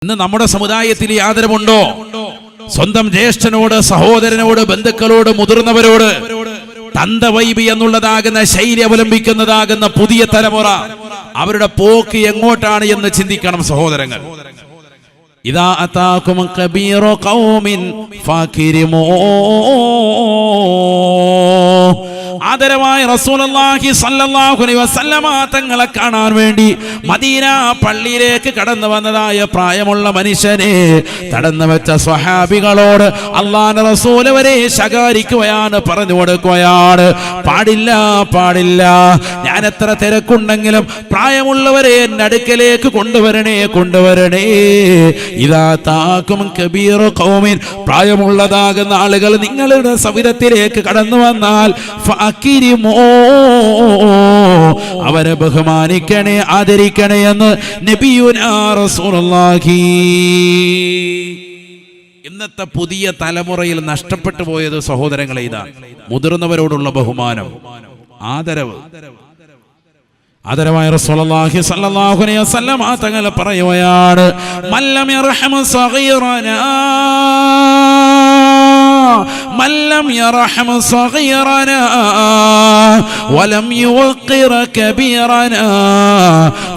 ഇന്ന് നമ്മുടെ സമുദായത്തിൽ ആദരവുണ്ടോ? സ്വന്തം ജ്യേഷ്ഠനോട്, സഹോദരനോട്, ബന്ധുക്കളോട്, മുതിർന്നവരോട് തന്തവൈബി എന്നുള്ളതാകുന്ന ശൈലി അവലംബിക്കുന്നതാകുന്ന പുതിയ തലമുറ അവരുടെ പോക്ക് എങ്ങോട്ടാണ് എന്ന് ചിന്തിക്കണം സഹോദരങ്ങൾ. ഇദാ അതാകും കബീറു ഖൗമിൻ ഫാകിരിമൂ. ആദരവായ റസൂലുള്ളാഹി സ്വല്ലല്ലാഹു അലൈഹി വസല്ലമ തങ്ങളെ കാണാൻ വേണ്ടി മദീന പള്ളിയിലേക്ക് കടന്നു വന്നതായ പ്രായമുള്ള മനുഷ്യനെ തടന്നു വെച്ച സ്വഹാബികളോട് അല്ലാഹുവിന്റെ റസൂൽ വരെ ശകാരിക്കുകയാണ്, പറഞ്ഞു കൊടുക്കുകയാണ്, പാടില്ല പാടില്ല, ഞാൻ എത്ര തിരക്കുണ്ടെങ്കിലും പ്രായമുള്ളവരെ എന്റെ അടുക്കലേക്ക് കൊണ്ടുവരണേ കൊണ്ടുവരണേ. ഇദാ താകും കബീറു ഖൗമിൻ, പ്രായമുള്ളതാകുന്ന ആളുകൾ നിങ്ങളുടെ സവിധത്തിലേക്ക് കടന്നു വന്നാൽ ഫഅകിരിമൂ, അവരെ ബഹുമാനിക്കണേ, ആദരിക്കണേ എന്ന് നബിയുനാ റസൂലുള്ളാഹി. ഇന്നത്തെ പുതിയ തലമുറയിൽ നഷ്ടപ്പെട്ടു പോയത് സഹോദരങ്ങളെ ഇതാണ്, മുതിർന്നവരോടുള്ള ബഹുമാനം, ആദരവ്. ആദരവായ റസൂലുള്ളാഹി സ്വല്ലല്ലാഹു അലൈഹി വസല്ലം തങ്ങൾ പറയുകയാണ്, മല്ലം യർഹമ സഗീറനാ മല്ലം യർഹമ സഗീറനാ വലം യുഖിറ കബീറനാ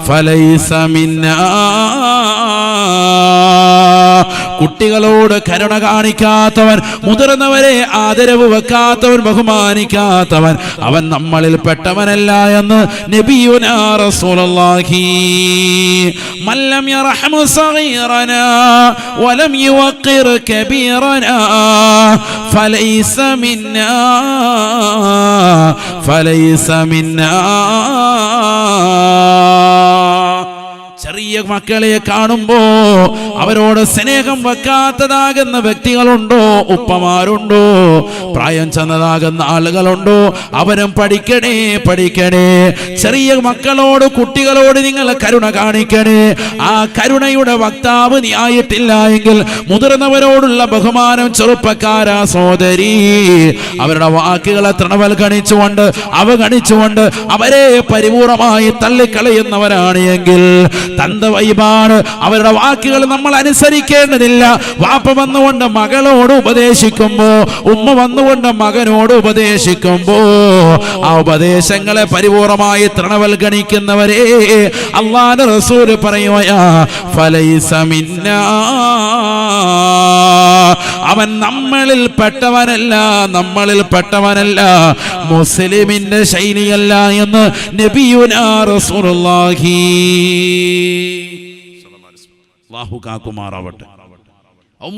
ഫലൈസ മിന്നാ. കുട്ടികളോട് കരുണ കാണിക്കാത്തവൻ, മുതിർന്നവരെ ആദരവ് വെക്കാത്തവൻ, ബഹുമാനിക്കാത്തവൻ, അവൻ നമ്മളിൽ പെട്ടവനല്ല എന്ന് നബിയുനാ റസൂലുള്ളാഹി. മല്ലം യർഹമു സഗീറനാ വലം യുഖിർ കബീറനാ ഫലൈസ മിന്നാ ഫലൈസ മിന്നാ. ചെറിയ മക്കളെ കാണുമ്പോ അവരോട് സ്നേഹം വെക്കാത്തതാകുന്ന വ്യക്തികളുണ്ടോ? ഉപ്പമാരുണ്ടോ? പ്രായം ചെന്നതാകുന്ന ആളുകളുണ്ടോ? അവരും പഠിക്കണേ പഠിക്കണേ. ചെറിയ മക്കളോട്, കുട്ടികളോട് നിങ്ങൾ കരുണ കാണിക്കണേ. ആ കരുണയുടെ വക്താവ് നീ ആയിട്ടില്ല എങ്കിൽ മുതിർന്നവരോടുള്ള ബഹുമാനം, ചെറുപ്പക്കാരാ സോദരി, അവരുടെ വാക്കുകളെ തൃണവൽഗണിച്ചുകൊണ്ട്, അവഗണിച്ചുകൊണ്ട് അവരെ പരിപൂർണമായി തള്ളിക്കളയുന്നവരാണ് എങ്കിൽ തന്തവൈബാണ്. അവരുടെ വാക്കുകൾ നമ്മൾ അനുസരിക്കേണ്ടതില്ല. വാപ്പ വന്നുകൊണ്ട് മകളോട് ഉപദേശിക്കുമ്പോ, ഉമ്മ വന്നുകൊണ്ട് മകനോട് ഉപദേശിക്കുമ്പോ ആ ഉപദേശങ്ങളെ പരിപൂർണമായി തൃണവൽഗണിക്കുന്നവരെ അല്ലാഹുവിന്റെ റസൂൽ പറയുകയാ, ഫലൈസ മിന്നാ, അവൻ നമ്മളിൽ പെട്ടവനല്ല, നമ്മളിൽ പെട്ടവനല്ല, മുസ്ലിമിന്റെ ശൈലിയല്ല എന്ന് നബിയുനാ റസൂലുള്ളാഹി. അല്ലാഹു കാക്കുമാറാവട്ടെ.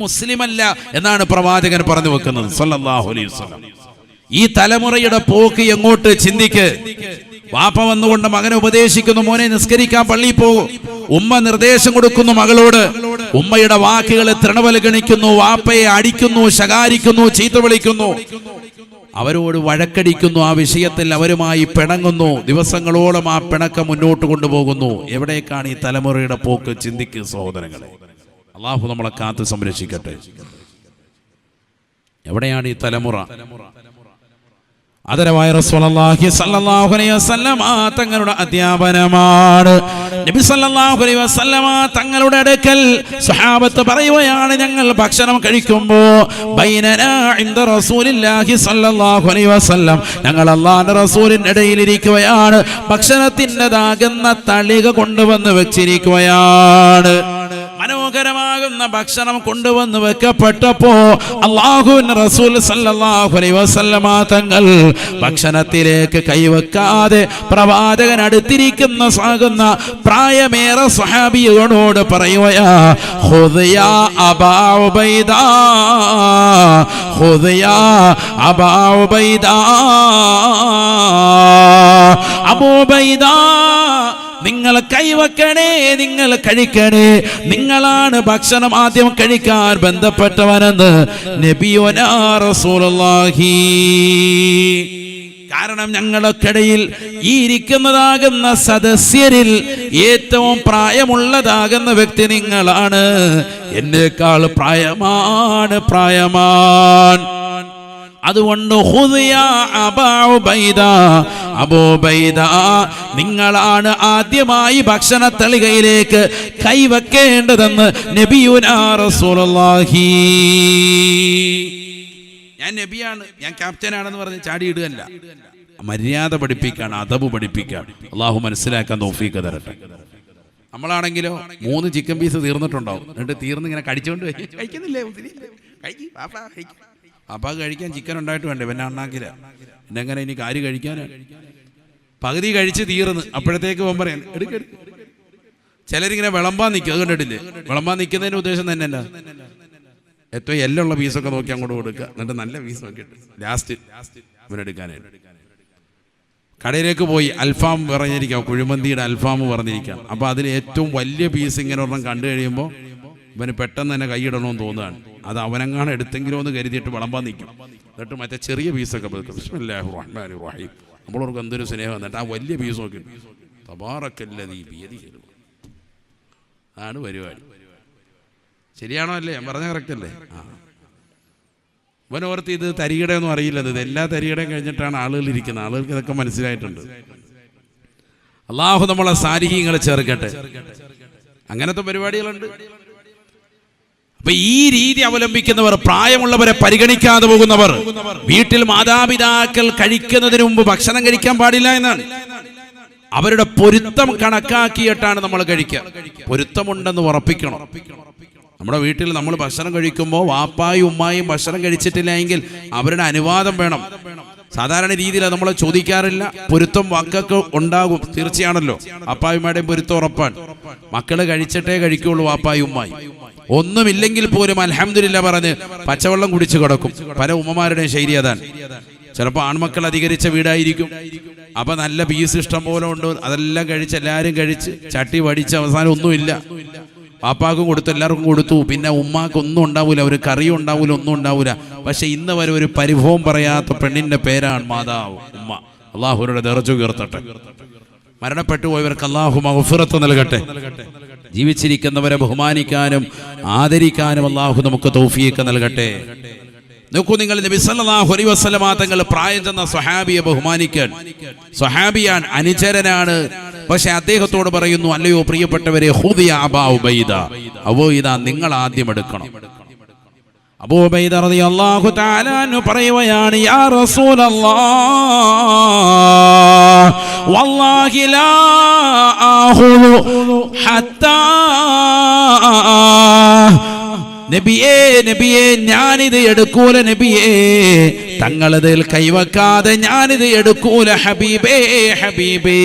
മുസ്ലിമല്ല എന്നാണ് പ്രവാചകൻ പറഞ്ഞു വെക്കുന്നത് സല്ലല്ലാഹു അലൈഹി വസല്ലം. ഈ തലമുറയുടെ പോക്ക് എങ്ങോട്ട് ചിന്തിക്ക്. വാപ്പ വന്നുകൊണ്ട് മകനെ ഉപദേശിക്കുന്നു, മോനെ നിസ്കരിക്കാൻ പള്ളിയിൽ പോകും. ഉമ്മ നിർദ്ദേശം കൊടുക്കുന്നു മകളോട്, ഉമ്മയുടെ വാക്കുകളെ തൃണവൽഗണിക്കുന്നു, വാപ്പയെ അടിക്കുന്നു, ശകാരിക്കുന്നു, ചീത്ത വിളിക്കുന്നു, അവരോട് വഴക്കടിക്കുന്നു, ആ വിഷയത്തിൽ അവരുമായി പിണങ്ങുന്നു, ദിവസങ്ങളോളം ആ പിണക്കം മുന്നോട്ട് കൊണ്ടുപോകുന്നു. എവിടേക്കാണ് ഈ തലമുറയുടെ പോക്ക്? ചിന്തിക്കുക സഹോദരങ്ങളെ. അല്ലാഹു നമ്മളെ കാത്ത് സംരക്ഷിക്കട്ടെ. എവിടെയാണ് ഈ തലമുറ? ആദരവായ റസൂലുള്ളാഹി സ്വല്ലല്ലാഹു അലൈഹി വസല്ലം തങ്ങളുടെ അധ്യാപനമാണ്. നബി സ്വല്ലല്ലാഹു അലൈഹി വസല്ലം തങ്ങളുടെ അടുക്കൽ സ്വഹാബത്ത് പറയുകയാണ്, ഞങ്ങൾ ഭക്ഷണം കഴിക്കുമ്പോൾ ബൈനനാ ഇൻദ റസൂലില്ലാഹി സ്വല്ലല്ലാഹു അലൈഹി വസല്ലം, ഞങ്ങൾ അല്ലാഹുവിന്റെ റസൂലിന്റെ ഇടയിൽ ഇരിക്കുകയാണ്. ഭക്ഷണത്തിൻ്റെതാകുന്ന തളിക കൊണ്ടുവന്ന് വെച്ചിരിക്കുകയാണ്. മനോഹരമാകുന്ന ഭക്ഷണം കൊണ്ടുവന്ന് വെക്കപ്പെട്ടപ്പോ അല്ലാഹുവിന്റെ റസൂൽ സല്ലല്ലാഹു അലൈഹി വസല്ലമ തങ്ങൾ ഭക്ഷണത്തിലേക്ക് കൈവെക്കാതെ പ്രവാചകൻ അടുത്തിരിക്കുന്ന സാകുന്ന പ്രായമേറെ സ്വഹാബിയോട് പറയുകയാ, ഖുദ് യാ അബാ ഉബൈദ, ഖുദ് യാ അബാ ഉബൈദ, അബൂ ഉബൈദ, നിങ്ങൾ കൈവെക്കണേ, നിങ്ങൾ കഴിക്കണേ, നിങ്ങളാണ് ഭക്ഷണം ആദ്യം കഴിക്കാൻ ബന്ധപ്പെട്ടവനെന്ന് നബിയുനാ റസൂലുള്ളാഹി. കാരണം ഞങ്ങൾക്കിടയിൽ ഈ ഇരിക്കുന്നതാകുന്ന സദസ്യരിൽ ഏറ്റവും പ്രായമുള്ളതാകുന്ന വ്യക്തി നിങ്ങളാണ്. എന്നേക്കാൾ പ്രായമാണ്. അതുകൊണ്ട് അബൂ ഉബൈദ, നിങ്ങളാണ് ആദ്യമായി ഭക്ഷണ തളികയിലേക്ക് കൈവെക്കേണ്ടതെന്ന് നബിയുനാ റസൂലുള്ളാഹി. ഞാൻ നബിയാണ്, ഞാൻ ക്യാപ്റ്റനാണെന്ന് പറഞ്ഞ് ചാടിയിടുകയല്ല, മര്യാദ പഠിപ്പിക്കാണ്, അദബ് പഠിപ്പിക്കാണ്. അള്ളാഹു മനസ്സിലാക്കാൻ തൗഫീഖ് തരട്ടെ. നമ്മളാണെങ്കിലോ 3 ചിക്കൻ പീസ് തീർന്നിട്ടുണ്ടാവും, എന്നിട്ട് തീർന്ന് ഇങ്ങനെ കടിച്ചോണ്ട് കഴിക്കുന്നില്ലേ, അപ്പാ കഴിക്കാൻ ചിക്കൻ ഉണ്ടായിട്ട് വേണ്ടേ, പിന്നെ അണ്ണാക്കില്ല, പിന്നെ എങ്ങനെ ഇനി കാര്യം കഴിക്കാനാണ്. പകുതി കഴിച്ച് തീർന്ന് അപ്പോഴത്തേക്ക് പോകാൻ പറയാൻ എടുക്ക. ചിലരിങ്ങനെ വിളമ്പാൻ നിൽക്കും, അത് കണ്ടിട്ടില്ലേ? വിളമ്പാൻ നിൽക്കുന്നതിന് ഉദ്ദേശം തന്നെ എന്നാ, ഏറ്റവും എല്ലുള്ള പീസൊക്കെ നോക്കി അങ്ങോട്ട് കൊടുക്കുക, എന്നിട്ട് നല്ല പീസ് നോക്കിയിട്ട് ലാസ്റ്റ് ഇവരെടുക്കാനായിട്ട്. കടയിലേക്ക് പോയി അൽഫാം പറഞ്ഞിരിക്കാം, കുഴിമന്തിയുടെ അൽഫാം പറഞ്ഞിരിക്കാം. അപ്പോൾ അതിൽ ഏറ്റവും വലിയ പീസ് ഇങ്ങനെ ഒരെണ്ണം കണ്ടു കഴിയുമ്പോൾ ഇവന് പെട്ടെന്ന് തന്നെ കൈയിടണമെന്ന് തോന്നുകയാണ്. അത് അവനെങ്ങാണ് എടുത്തെങ്കിലോ എന്ന് കരുതിയിട്ട് വിളമ്പാൻ നിൽക്കും. എന്നിട്ട് മറ്റേ ചെറിയ പീസൊക്കെ ബിസ്മില്ലാഹിർ റഹ്മാനിർ റഹീം, നമ്മളവർക്ക് എന്തൊരു സ്നേഹം. എന്നിട്ട് ആ വലിയ പീസ് നോക്കി തബാറക്കല്ലദീ ബിയദിഹി, ആണ് പരിപാടി. ശരിയാണോ അല്ലേ? ഞാൻ പറഞ്ഞ കറക്റ്റ് അല്ലേ? ഇവനോർത്ത് ഇത് തരികിടയൊന്നും അറിയില്ലത്, ഇത് എല്ലാ തരികിടയും കഴിഞ്ഞിട്ടാണ് ആളുകൾ ഇരിക്കുന്നത്. ആളുകൾക്ക് ഇതൊക്കെ മനസ്സിലായിട്ടുണ്ട്. അള്ളാഹു നമ്മളെ സാലിഹീങ്ങളെ ചേർക്കട്ടെ. അങ്ങനത്തെ പരിപാടികളുണ്ട്. അപ്പൊ ഈ രീതി അവലംബിക്കുന്നവർ, പ്രായമുള്ളവരെ പരിഗണിക്കാതെ പോകുന്നവർ, വീട്ടിൽ മാതാപിതാക്കൾ കഴിക്കുന്നതിന് മുമ്പ് ഭക്ഷണം കഴിക്കാൻ പാടില്ല എന്നാണ്. അവരുടെ പൊരുത്തം കണക്കാക്കിയിട്ടാണ് നമ്മൾ കഴിക്കുക. പൊരുത്തമുണ്ടെന്ന് ഉറപ്പിക്കണം. നമ്മുടെ വീട്ടിൽ നമ്മൾ ഭക്ഷണം കഴിക്കുമ്പോൾ വാപ്പായും ഉമ്മായും ഭക്ഷണം കഴിച്ചിട്ടില്ല എങ്കിൽ അവരുടെ അനുവാദം വേണം. സാധാരണ രീതിയിൽ നമ്മൾ ചോദിക്കാറില്ല. പൊരുത്തം മക്കൾക്ക് ഉണ്ടാകും, തീർച്ചയാണല്ലോ. വാപ്പായുമ്മയുടെയും പൊരുത്തം ഉറപ്പാണ്. മക്കള് കഴിച്ചിട്ടേ കഴിക്കുള്ളൂ വാപ്പായും ഉമ്മായും. ഒന്നുമില്ലെങ്കിൽ പോലും അൽഹംദുലില്ലാ പറഞ്ഞ് പച്ചവെള്ളം കുടിച്ചു കിടക്കും. പല ഉമ്മമാരുടെയും ശൈലി അതാണ്. ചിലപ്പോൾ ആൺമക്കൾ അധികരിച്ച വീടായിരിക്കും. അപ്പൊ നല്ല പീസ് ഇഷ്ടം പോലെ ഉണ്ട്, അതെല്ലാം കഴിച്ച് എല്ലാവരും കഴിച്ച് ചട്ടി വടിച്ച് അവസാനം ഒന്നുമില്ല. പാപ്പാക്കും കൊടുത്തു, എല്ലാവർക്കും കൊടുത്തു. പിന്നെ ഉമ്മാക്ക് ഒന്നും ഉണ്ടാവൂല, ഒരു കറിയും ഉണ്ടാവൂല, ഒന്നും ഉണ്ടാവൂല. പക്ഷെ ഇന്ന് വരെ ഒരു പരിഭവം പറയാത്ത പെണ്ണിന്റെ പേരാണ് മാതാവ്, ഉമ്മ. അള്ളാഹുരുടെ ദർജ ഉയർത്തട്ടെ. മരണപ്പെട്ടു പോയവർക്ക് അള്ളാഹു മഗ്ഫിറത്ത് നൽകട്ടെ. ജീവിച്ചിരിക്കുന്നവരെ ബഹുമാനിക്കാനും ആദരിക്കാനും അള്ളാഹു നമുക്ക് തൗഫീഖ് നൽകട്ടെ. നോക്കൂ നിങ്ങൾ, നബി സല്ലല്ലാഹു അലൈഹി വസല്ലമ തങ്ങൾ പ്രായം ചെന്ന സ്വഹാബിയെ ബഹുമാനിക്കാൻ. സ്വഹാബിയാൻ, അനുചരനാണ്. പക്ഷെ അദ്ദേഹത്തോട് പറയുന്നു, അല്ലയോ പ്രിയപ്പെട്ടവരെ, ഖുദിയ അബാ ഉബൈദ, അബൂബൈദ നിങ്ങൾ ആദ്യം എടുക്കണം. അബൂ ഉബൈദ റളിയല്ലാഹു തആല അൻഹു പറയുകയാണ്, യാ റസൂലല്ലാഹ് വല്ലാഹി ലാ ആഖുദു ഹത്താ, നബിയേ നബിയേ ഞാനിത് എടുക്കൂല, നബിയേ തങ്ങളതിൽ കൈവക്കാതെ ഞാനിത് എടുക്കൂല, ഹബീബേ ഹബീബേ.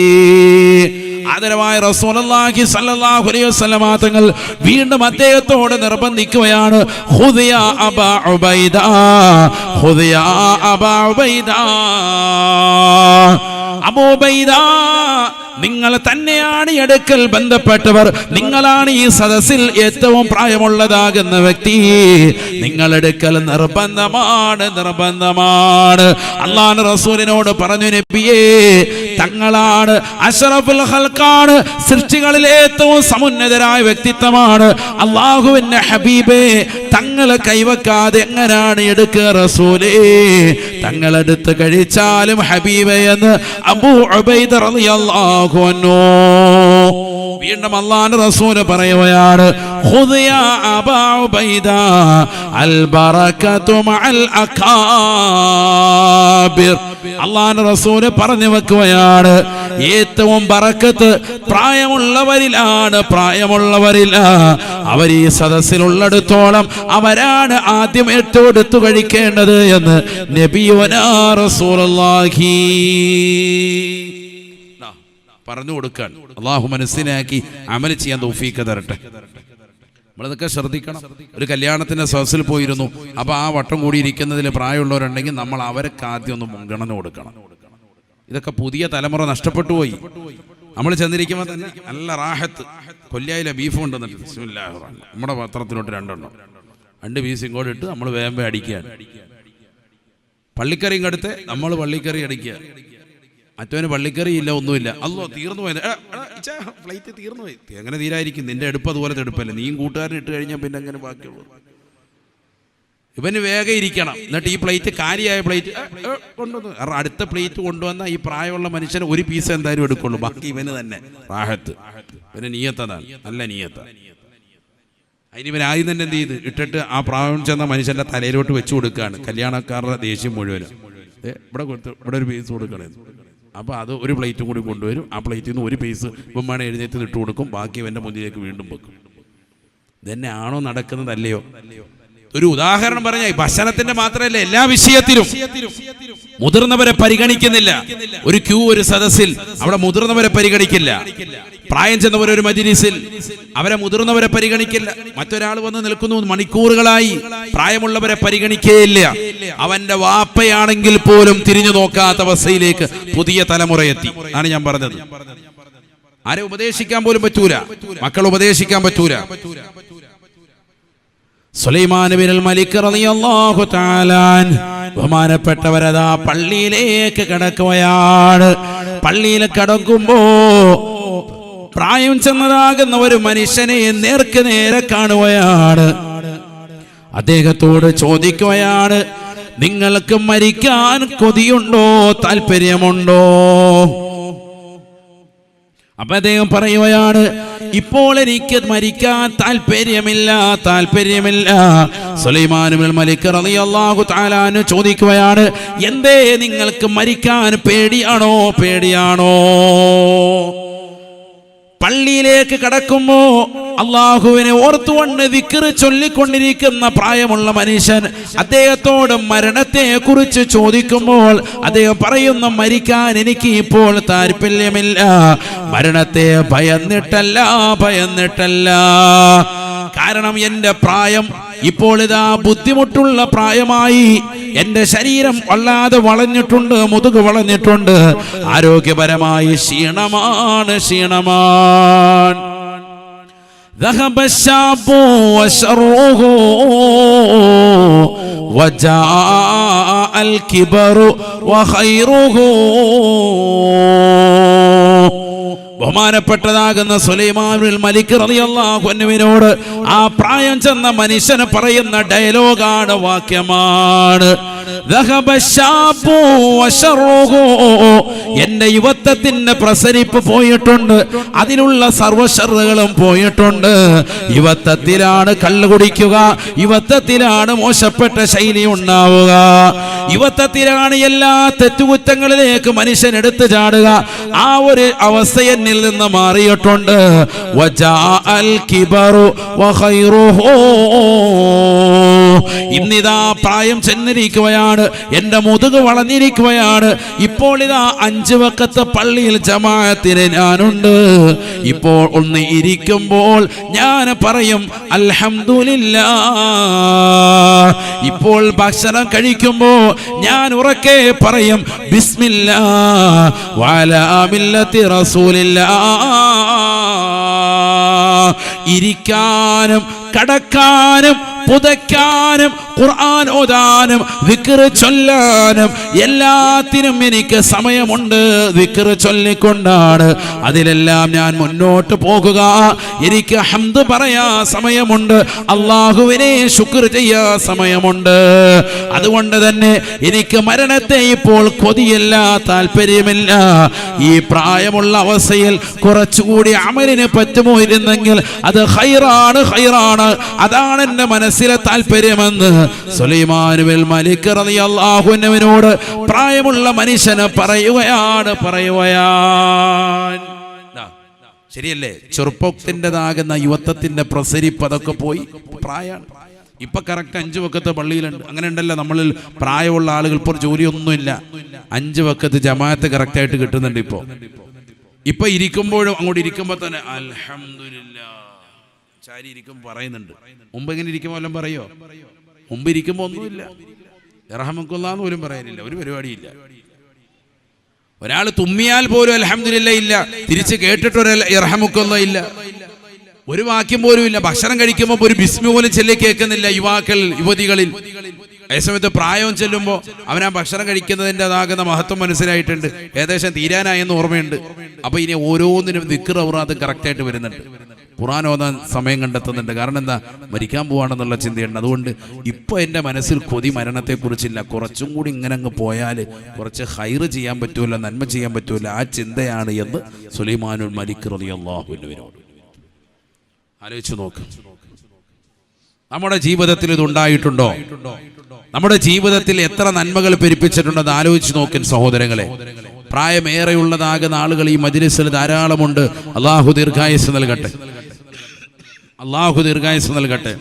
ആദരവായ റസൂലുള്ളാഹി സ്വല്ലല്ലാഹു അലൈഹി വസല്ലമ തങ്ങൾ വീണ്ടും അദ്ദേഹത്തോട് നിർബന്ധിക്കുകയാണ്, ഖുദിയ അബാ ഉബൈദ, ഖുദിയ അബാ ഉബൈദ. അബൂ ഉബൈദ, നിങ്ങൾ തന്നെയാണ് അടുക്കൽ ബന്ധപ്പെട്ടവർ, നിങ്ങളാണ് ഈ സദസ്സിൽ ഏറ്റവും പ്രായമുള്ളതാകുന്ന വ്യക്തി. നിങ്ങളെടുക്കൽ നിർബന്ധമാണ്, നിർബന്ധമാണ്. അല്ലാഹു റസൂലിനോട് പറഞ്ഞു, നബിയേ തങ്ങളാണ് അഷ്റഫുൽ ഖൽഖാണ്, സൃഷ്ടികളിൽ ഏറ്റവും സമുന്നതരായ വ്യക്തിത്വമാണ്. അല്ലാഹുവിന്റെ ഹബീബേ തങ്ങളെ കൈവക്കാതെ എങ്ങനെയാണ് എടുക്കുക റസൂലേ? തങ്ങളെടുത്ത് കഴിച്ചാലും ഹബീബേ എന്ന് അബൂ ഉബൈദ റളിയല്ലാഹു അൻഹു. വീണ്ടും അല്ലാഹുവിന്റെ റസൂൽ പറയുകയാണ്, ഖുദിയ അബാ ഉബൈദ അൽ ബറകതു മഅൽ അകാബിർ. അല്ലാഹുവിന്റെ റസൂൽ പറഞ്ഞു വെക്കുകയാണ്, ഏറ്റവും ബറക്കത്ത് പ്രായമുള്ളവരിലാണ്, പ്രായമുള്ളവരില്ല. അവർ ഈ സദസ്സിലുള്ളിടത്തോളം അവരാണ് ആദ്യം ഏറ്റെടുത്തു കഴിക്കേണ്ടത് എന്ന് നബിയുനാ റസൂലുള്ളാഹി പറഞ്ഞു കൊടുക്കാൻ. അള്ളാഹു മനസ്സിലാക്കി അമൽ ചെയ്യാൻ തൗഫീഖ് തരട്ടെ. നമ്മളിതൊക്കെ ശ്രദ്ധിക്കണം. ഒരു കല്യാണത്തിന്റെ സദസ്സിൽ പോയിരുന്നു. അപ്പൊ ആ വട്ടം കൂടി ഇരിക്കുന്നതിൽ പ്രായമുള്ളവരുണ്ടെങ്കിൽ നമ്മൾ അവർക്ക് ആദ്യം ഒന്ന് മുൻഗണന കൊടുക്കണം. ഇതൊക്കെ പുതിയ തലമുറ നഷ്ടപ്പെട്ടു പോയി. നമ്മൾ ചെന്നിരിക്കുമ്പോൾ തന്നെ നല്ല റാഹത്ത് കൊല്ലിയായിലെ ബീഫ് കൊണ്ടുവന്നിട്ട് ബിസ്മില്ലാഹിർ റഹ്മാനിർ റഹീം നമ്മുടെ പത്രത്തിലോട്ട് 2 പീസ് ഇങ്ങോട്ട് ഇട്ട് നമ്മൾ വേമ്പ അടിക്കുകയാണ്. പള്ളിക്കറി ഇങ്ങടുത്ത് നമ്മൾ പള്ളിക്കറി അടിക്കുക. മറ്റവന് പള്ളിക്കറി ഇല്ല, ഒന്നുമില്ല. അല്ലോ തീർന്നു പോയത്, ഫ്ലൈറ്റ് തീർന്നു പോയി. എങ്ങനെ തീരായിരിക്കും? നിന്റെ എടുപ്പ് അതുപോലത്തെ എടുപ്പല്ലേ. നീയും കൂട്ടുകാരൻ ഇട്ട് കഴിഞ്ഞാൽ പിന്നെ അങ്ങനെ ബാക്കിയുള്ളൂ. ഇവന് വേഗം ഇരിക്കണം. എന്നിട്ട് ഈ പ്ലേറ്റ് കാലിയായ പ്ലേറ്റ് കൊണ്ടുവന്നു, കാരണം അടുത്ത പ്ലേറ്റ് കൊണ്ടുവന്ന ഈ പ്രായമുള്ള മനുഷ്യന് ഒരു പീസ് എന്തായാലും എടുക്കുള്ളൂ, ബാക്കി ഇവന് തന്നെ റാഹത്ത്. ഇവന് നീയത്തതാണ്, നല്ല നീയത്താണ്. അതിന് ഇവൻ ആദ്യം തന്നെ എന്ത് ചെയ്ത് ഇട്ടിട്ട് ആ പ്രായം ചെന്ന മനുഷ്യന്റെ തലയിലോട്ട് വെച്ച് കൊടുക്കുകയാണ്. കല്യാണക്കാരുടെ ദേഷ്യം മുഴുവനും ഇവിടെ കൊടുത്ത് ഇവിടെ ഒരു പീസ് കൊടുക്കണേ. അപ്പോൾ അത് ഒരു പ്ലേറ്റും കൂടി കൊണ്ടുവരും. ആ പ്ലേറ്റിൽ നിന്ന് ഒരു പീസ് ഇവൻ വേണം എഴുന്നേറ്റ് ഇട്ട് കൊടുക്കും, ബാക്കി ഇവൻ്റെ മുന്നിലേക്ക് വീണ്ടും വെക്കും. ഇതന്നെ ആണോ നടക്കുന്നതല്ലയോ? ഒരു ഉദാഹരണം പറഞ്ഞ ഭക്ഷണത്തിന്റെ മാത്രമല്ല, എല്ലാ വിഷയത്തിലും മുതിർന്നവരെ പരിഗണിക്കുന്നില്ല. ഒരു ക്യൂ, ഒരു സദസ്സിൽ അവിടെ മുതിർന്നവരെ പരിഗണിക്കില്ല. പ്രായം ചെന്നവർ ഒരു മജ്‌ലിസിൽ അവരെ മുതിർന്നവരെ പരിഗണിക്കില്ല. മറ്റൊരാൾ വന്ന് നിൽക്കുന്നു മണിക്കൂറുകളായി, പ്രായമുള്ളവരെ പരിഗണിക്കുകയില്ല. അവന്റെ വാപ്പയാണെങ്കിൽ പോലും തിരിഞ്ഞു നോക്കാത്ത അവസ്ഥയിലേക്ക് പുതിയ തലമുറ എത്തി ആണ് ഞാൻ പറഞ്ഞത്. ആരെ ഉപദേശിക്കാൻ പോലും പറ്റൂല, മക്കൾ ഉപദേശിക്കാൻ പറ്റൂല. സുലൈമാൻ ബിനുൽ മലിക് റളിയല്ലാഹു തആല ബഹുമാനപ്പെട്ടവരതാ പള്ളിയിലേക്ക് കടക്കുകയാണ്. പള്ളിയിൽ കടക്കുമ്പോ പ്രായം ചെന്നതാകുന്ന ഒരു മനുഷ്യനെ നേർക്ക് നേരെ കാണുകയാണ്. അദ്ദേഹത്തോട് ചോദിക്കുകയാണ്, നിങ്ങൾക്ക് മരിക്കാൻ കൊതിയുണ്ടോ, താല്പര്യമുണ്ടോ? അപ്പൊ അദ്ദേഹം പറയുകയാണ്, ഇപ്പോൾ എനിക്ക് മരിക്കാൻ താല്പര്യമില്ല. സുലൈമാൻ ഇബ്നുൽ മലിക് റളിയല്ലാഹു തആല ചോദിക്കുകയാണ്, എന്തേ നിങ്ങൾക്ക് മരിക്കാൻ പേടിയാണോ? പള്ളിയിലേക്ക് കടക്കുമ്പോ അള്ളാഹുവിനെ ഓർത്തുകൊണ്ട് ദിക്ർ ചൊല്ലിക്കൊണ്ടിരിക്കുന്ന പ്രായമുള്ള മനുഷ്യൻ അദ്ദേഹത്തോട് മരണത്തെ കുറിച്ച് ചോദിക്കുമ്പോൾ അദ്ദേഹം പറയുന്നു, മരിക്കാൻ എനിക്ക് ഇപ്പോൾ താല്പര്യമില്ല. മരണത്തെ ഭയന്നിട്ടല്ല, കാരണം എന്റെ പ്രായം ഇപ്പോൾ ഇതാ ബുദ്ധിമുട്ടുള്ള പ്രായമായി. എന്റെ ശരീരം വല്ലാതെ വളഞ്ഞിട്ടുണ്ട്, മുതുക് വളഞ്ഞിട്ടുണ്ട്, ആരോഗ്യപരമായി ക്ഷീണമാണ്. ذهب الشاب وشره وجاء الكبر وخيره. ബഹുമാനപ്പെട്ടതാകുന്ന സുലൈമാൻ ഇബ്നുൽ മലിക് റളിയല്ലാഹു അൻഹുവിനോട് ആ പ്രായം ചെന്ന മനുഷ്യന് പറയുന്ന ഡയലോഗാണ്, വാക്യമാണ്, എന്റെ യുവത്വത്തിന്റെ പ്രസരിപ്പ് പോയിട്ടുണ്ട്, അതിലുള്ള സർവ്വശറുകളും പോയിട്ടുണ്ട്. യുവത്വത്തിലാണ് കള്ളു കുടിക്കുക, യുവത്വത്തിലാണ് മോശപ്പെട്ട ശൈലി ഉണ്ടാവുക, യുവത്വത്തിലാണ് എല്ലാ തെറ്റുകുറ്റങ്ങളിലേക്ക് മനുഷ്യൻ എടുത്തു ചാടുക. ആ ഒരു അവസ്ഥ എന്നിൽ നിന്ന് മാറിയിട്ടുണ്ട്. ഇന്നിതാ പ്രായം ചെന്നിരിക്കുകയാണ്, എന്റെ മുതുക് വളഞ്ഞിരിക്കുകയാണ്. ഇപ്പോൾ ഇതാ 5 വഖത്ത് പള്ളിയിൽ ജമാഅത്തിന് ഞാനുണ്ട്. ഇപ്പോൾ ഒന്ന് ഇരിക്കുമ്പോൾ ഞാൻ പറയും അൽഹംദുലില്ലാഹ്. ഇപ്പോൾ ഭക്ഷണം കഴിക്കുമ്പോ ഞാൻ ഉറക്കെ പറയും ബിസ്മില്ലാഹ് വഅലാ മില്ലത്തി റസൂലില്ലാഹ്. ഇരിക്കാനും കടക്കാനും പുതയ്ക്കാനും ഖുർആൻ ഓതാനും ദിക്ർ ചൊല്ലാനും എല്ലാത്തിനും എനിക്ക് സമയമുണ്ട്. ദിക്ർ ചൊല്ലിക്കൊണ്ടാണ് അതിലെല്ലാം ഞാൻ മുന്നോട്ട് പോകുക. എനിക്ക് ഹംദ് പറയാ സമയമുണ്ട്, അള്ളാഹുവിനെ ശുക്ർ ചെയ്യാ സമയമുണ്ട്. അതുകൊണ്ട് തന്നെ എനിക്ക് മരണത്തെ ഇപ്പോൾ കൊതിയില്ല, താല്പര്യമില്ല. ഈ പ്രായമുള്ള അവസ്ഥയിൽ കുറച്ചുകൂടി അമലിന് പറ്റുമോ ഇരുന്നെങ്കിൽ അത് ഖൈറാണ്. അതാണ് എന്റെ മനസ്സിലെ താല്പര്യമെന്ന് സുലൈമാൻ ഇബ്നുൽ മലിക് റളിയല്ലാഹു അൻഹുവിനോട് പ്രായമുള്ള മനുഷ്യന് പറയുകയാണ്. ശരിയല്ലേ? ചെറുപ്പത്തിൻ്റെതാകുന്ന യുവത്വത്തിന്റെ പ്രസരിപ്പ് അതൊക്കെ പോയി, പ്രായമാണ്. ഇപ്പൊ കറക്റ്റ് 5 വഖത്ത് പള്ളിയിലുണ്ട്. അങ്ങനെ ഉണ്ടല്ലോ, നമ്മളിൽ പ്രായമുള്ള ആളുകൾ ഇപ്പോൾ ജോലിയൊന്നുമില്ല, 5 വഖത്ത് ജമാഅത്ത് കറക്റ്റായിട്ട് കിട്ടുന്നുണ്ട്. ഇപ്പൊ ഇരിക്കുമ്പോഴും അങ്ങോട്ട് ഇരിക്കുമ്പോ തന്നെ അൽഹംദുലില്ലാഹ് ചാരി ഇരിക്കുമ്പോൾ പറയുന്നുണ്ട്. മുമ്പ് എങ്ങനെ ഇരിക്കുമ്പോൾ എല്ലാം പറയോ? മുമ്പ് ഇരിക്കുമ്പോൾ ഒന്നുമില്ല, ഇർഹമുക്കല്ലാഹ് പോലും പറയാനില്ല, ഒരു പരിപാടിയില്ല. ഒരാൾ തുമ്മിയാൽ പോലും അൽഹംദുലില്ലാഹ് ഇല്ല, തിരിച്ച് കേട്ടിട്ടൊരു ഇർഹമുക്കല്ലാഹ് ഇല്ല, ഒരു വാക്യം പോലും ഇല്ല. ഭക്ഷണം കഴിക്കുമ്പോൾ ഒരു ബിസ്മി പോലും ചൊല്ലി കേൾക്കുന്നില്ല യുവതികളിൽ. അതേസമയത്ത് പ്രായം ചെല്ലുമ്പോൾ അവൻ ആ ഭക്ഷണം കഴിക്കുന്നതിൻ്റെ അതാകുന്ന മഹത്വം മനസ്സിലായിട്ടുണ്ട്, ഏകദേശം തീരാനായെന്ന് ഓർമ്മയുണ്ട്. അപ്പൊ ഇനി ഓരോന്നിനും ദിക്ർ ഔറാദ് കറക്റ്റായിട്ട് വരുന്നുണ്ട്. ഖുർആൻ ഓതാൻ സമയം കണ്ടെത്തുന്നുണ്ട്. കാരണം എന്താ, മരിക്കാൻ പോവാണെന്നുള്ള ചിന്തയുണ്ട്. അതുകൊണ്ട് ഇപ്പോൾ എൻ്റെ മനസ്സിൽ കൊതി മരണത്തെക്കുറിച്ചില്ല, കുറച്ചും കൂടി ഇങ്ങനെ അങ്ങ് പോയാൽ കുറച്ച് ഹൈറ് ചെയ്യാൻ പറ്റൂല, നന്മ ചെയ്യാൻ പറ്റൂല, ആ ചിന്തയാണ് എന്ന് സുലൈമാനുൽ മലിക് റളിയല്ലാഹു അൻഹുവിനോട്. ആലോചിച്ച് നോക്ക്, നമ്മുടെ ജീവിതത്തിൽ ഇതുണ്ടായിട്ടുണ്ടോ? നമ്മുടെ ജീവിതത്തിൽ എത്ര നന്മകൾ പെരുപ്പിച്ചിട്ടുണ്ടെന്ന് ആലോചിച്ച് നോക്കിൻ സഹോദരങ്ങളെ. പ്രായമേറെയുള്ളതാകുന്ന ആളുകൾ ഈ മജ്‌ലിസിൽ ധാരാളമുണ്ട്. അള്ളാഹു ദീർഘായുസ്സ് നൽകട്ടെ, അള്ളാഹു ദീർഘായുസ്സ് നൽകട്ടെ.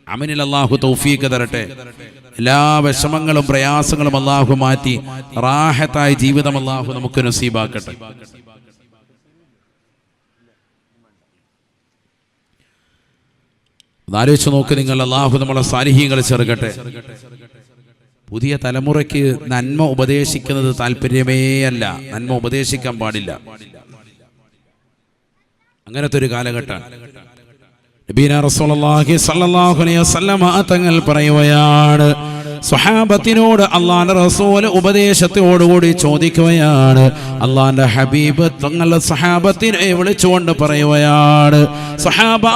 അമനിൽ അള്ളാഹു തൗഫീഖ് തരട്ടെ. എല്ലാ വിഷമങ്ങളും പ്രയാസങ്ങളും അള്ളാഹു മാറ്റി റാഹത്തായ ജീവിതം അള്ളാഹു നമുക്ക് നസീബാക്കട്ടെ. ആലോചിച്ച് നോക്ക് നിങ്ങൾ, അള്ളാഹു നമ്മളെ സാലിഹീങ്ങളെ ചേർക്കട്ടെ. പുതിയ തലമുറയ്ക്ക് നന്മ ഉപദേശിക്കുന്നത് താല്പര്യമേ അല്ല, നന്മ ഉപദേശിക്കാൻ പാടില്ല. അങ്ങനത്തെ ഒരു കാലഘട്ടമാണ്. നബീന റസൂലുള്ളാഹി സ്വല്ലല്ലാഹു അലൈഹി വസല്ലം തങ്ങൾ പറയുകയാണ്, സ്വഹാബത്തിനോട് അള്ളാന്റെ റസൂൽ ഉപദേശത്തോടുകൂടി ചോദിക്കുകയാണ്. അള്ളാന്റെ ഹബീബ് തങ്ങളുടെ സ്വഹാബത്തിനെ വിളിച്ചുകൊണ്ട് പറയുകയാണ്, സ്വഹാബ,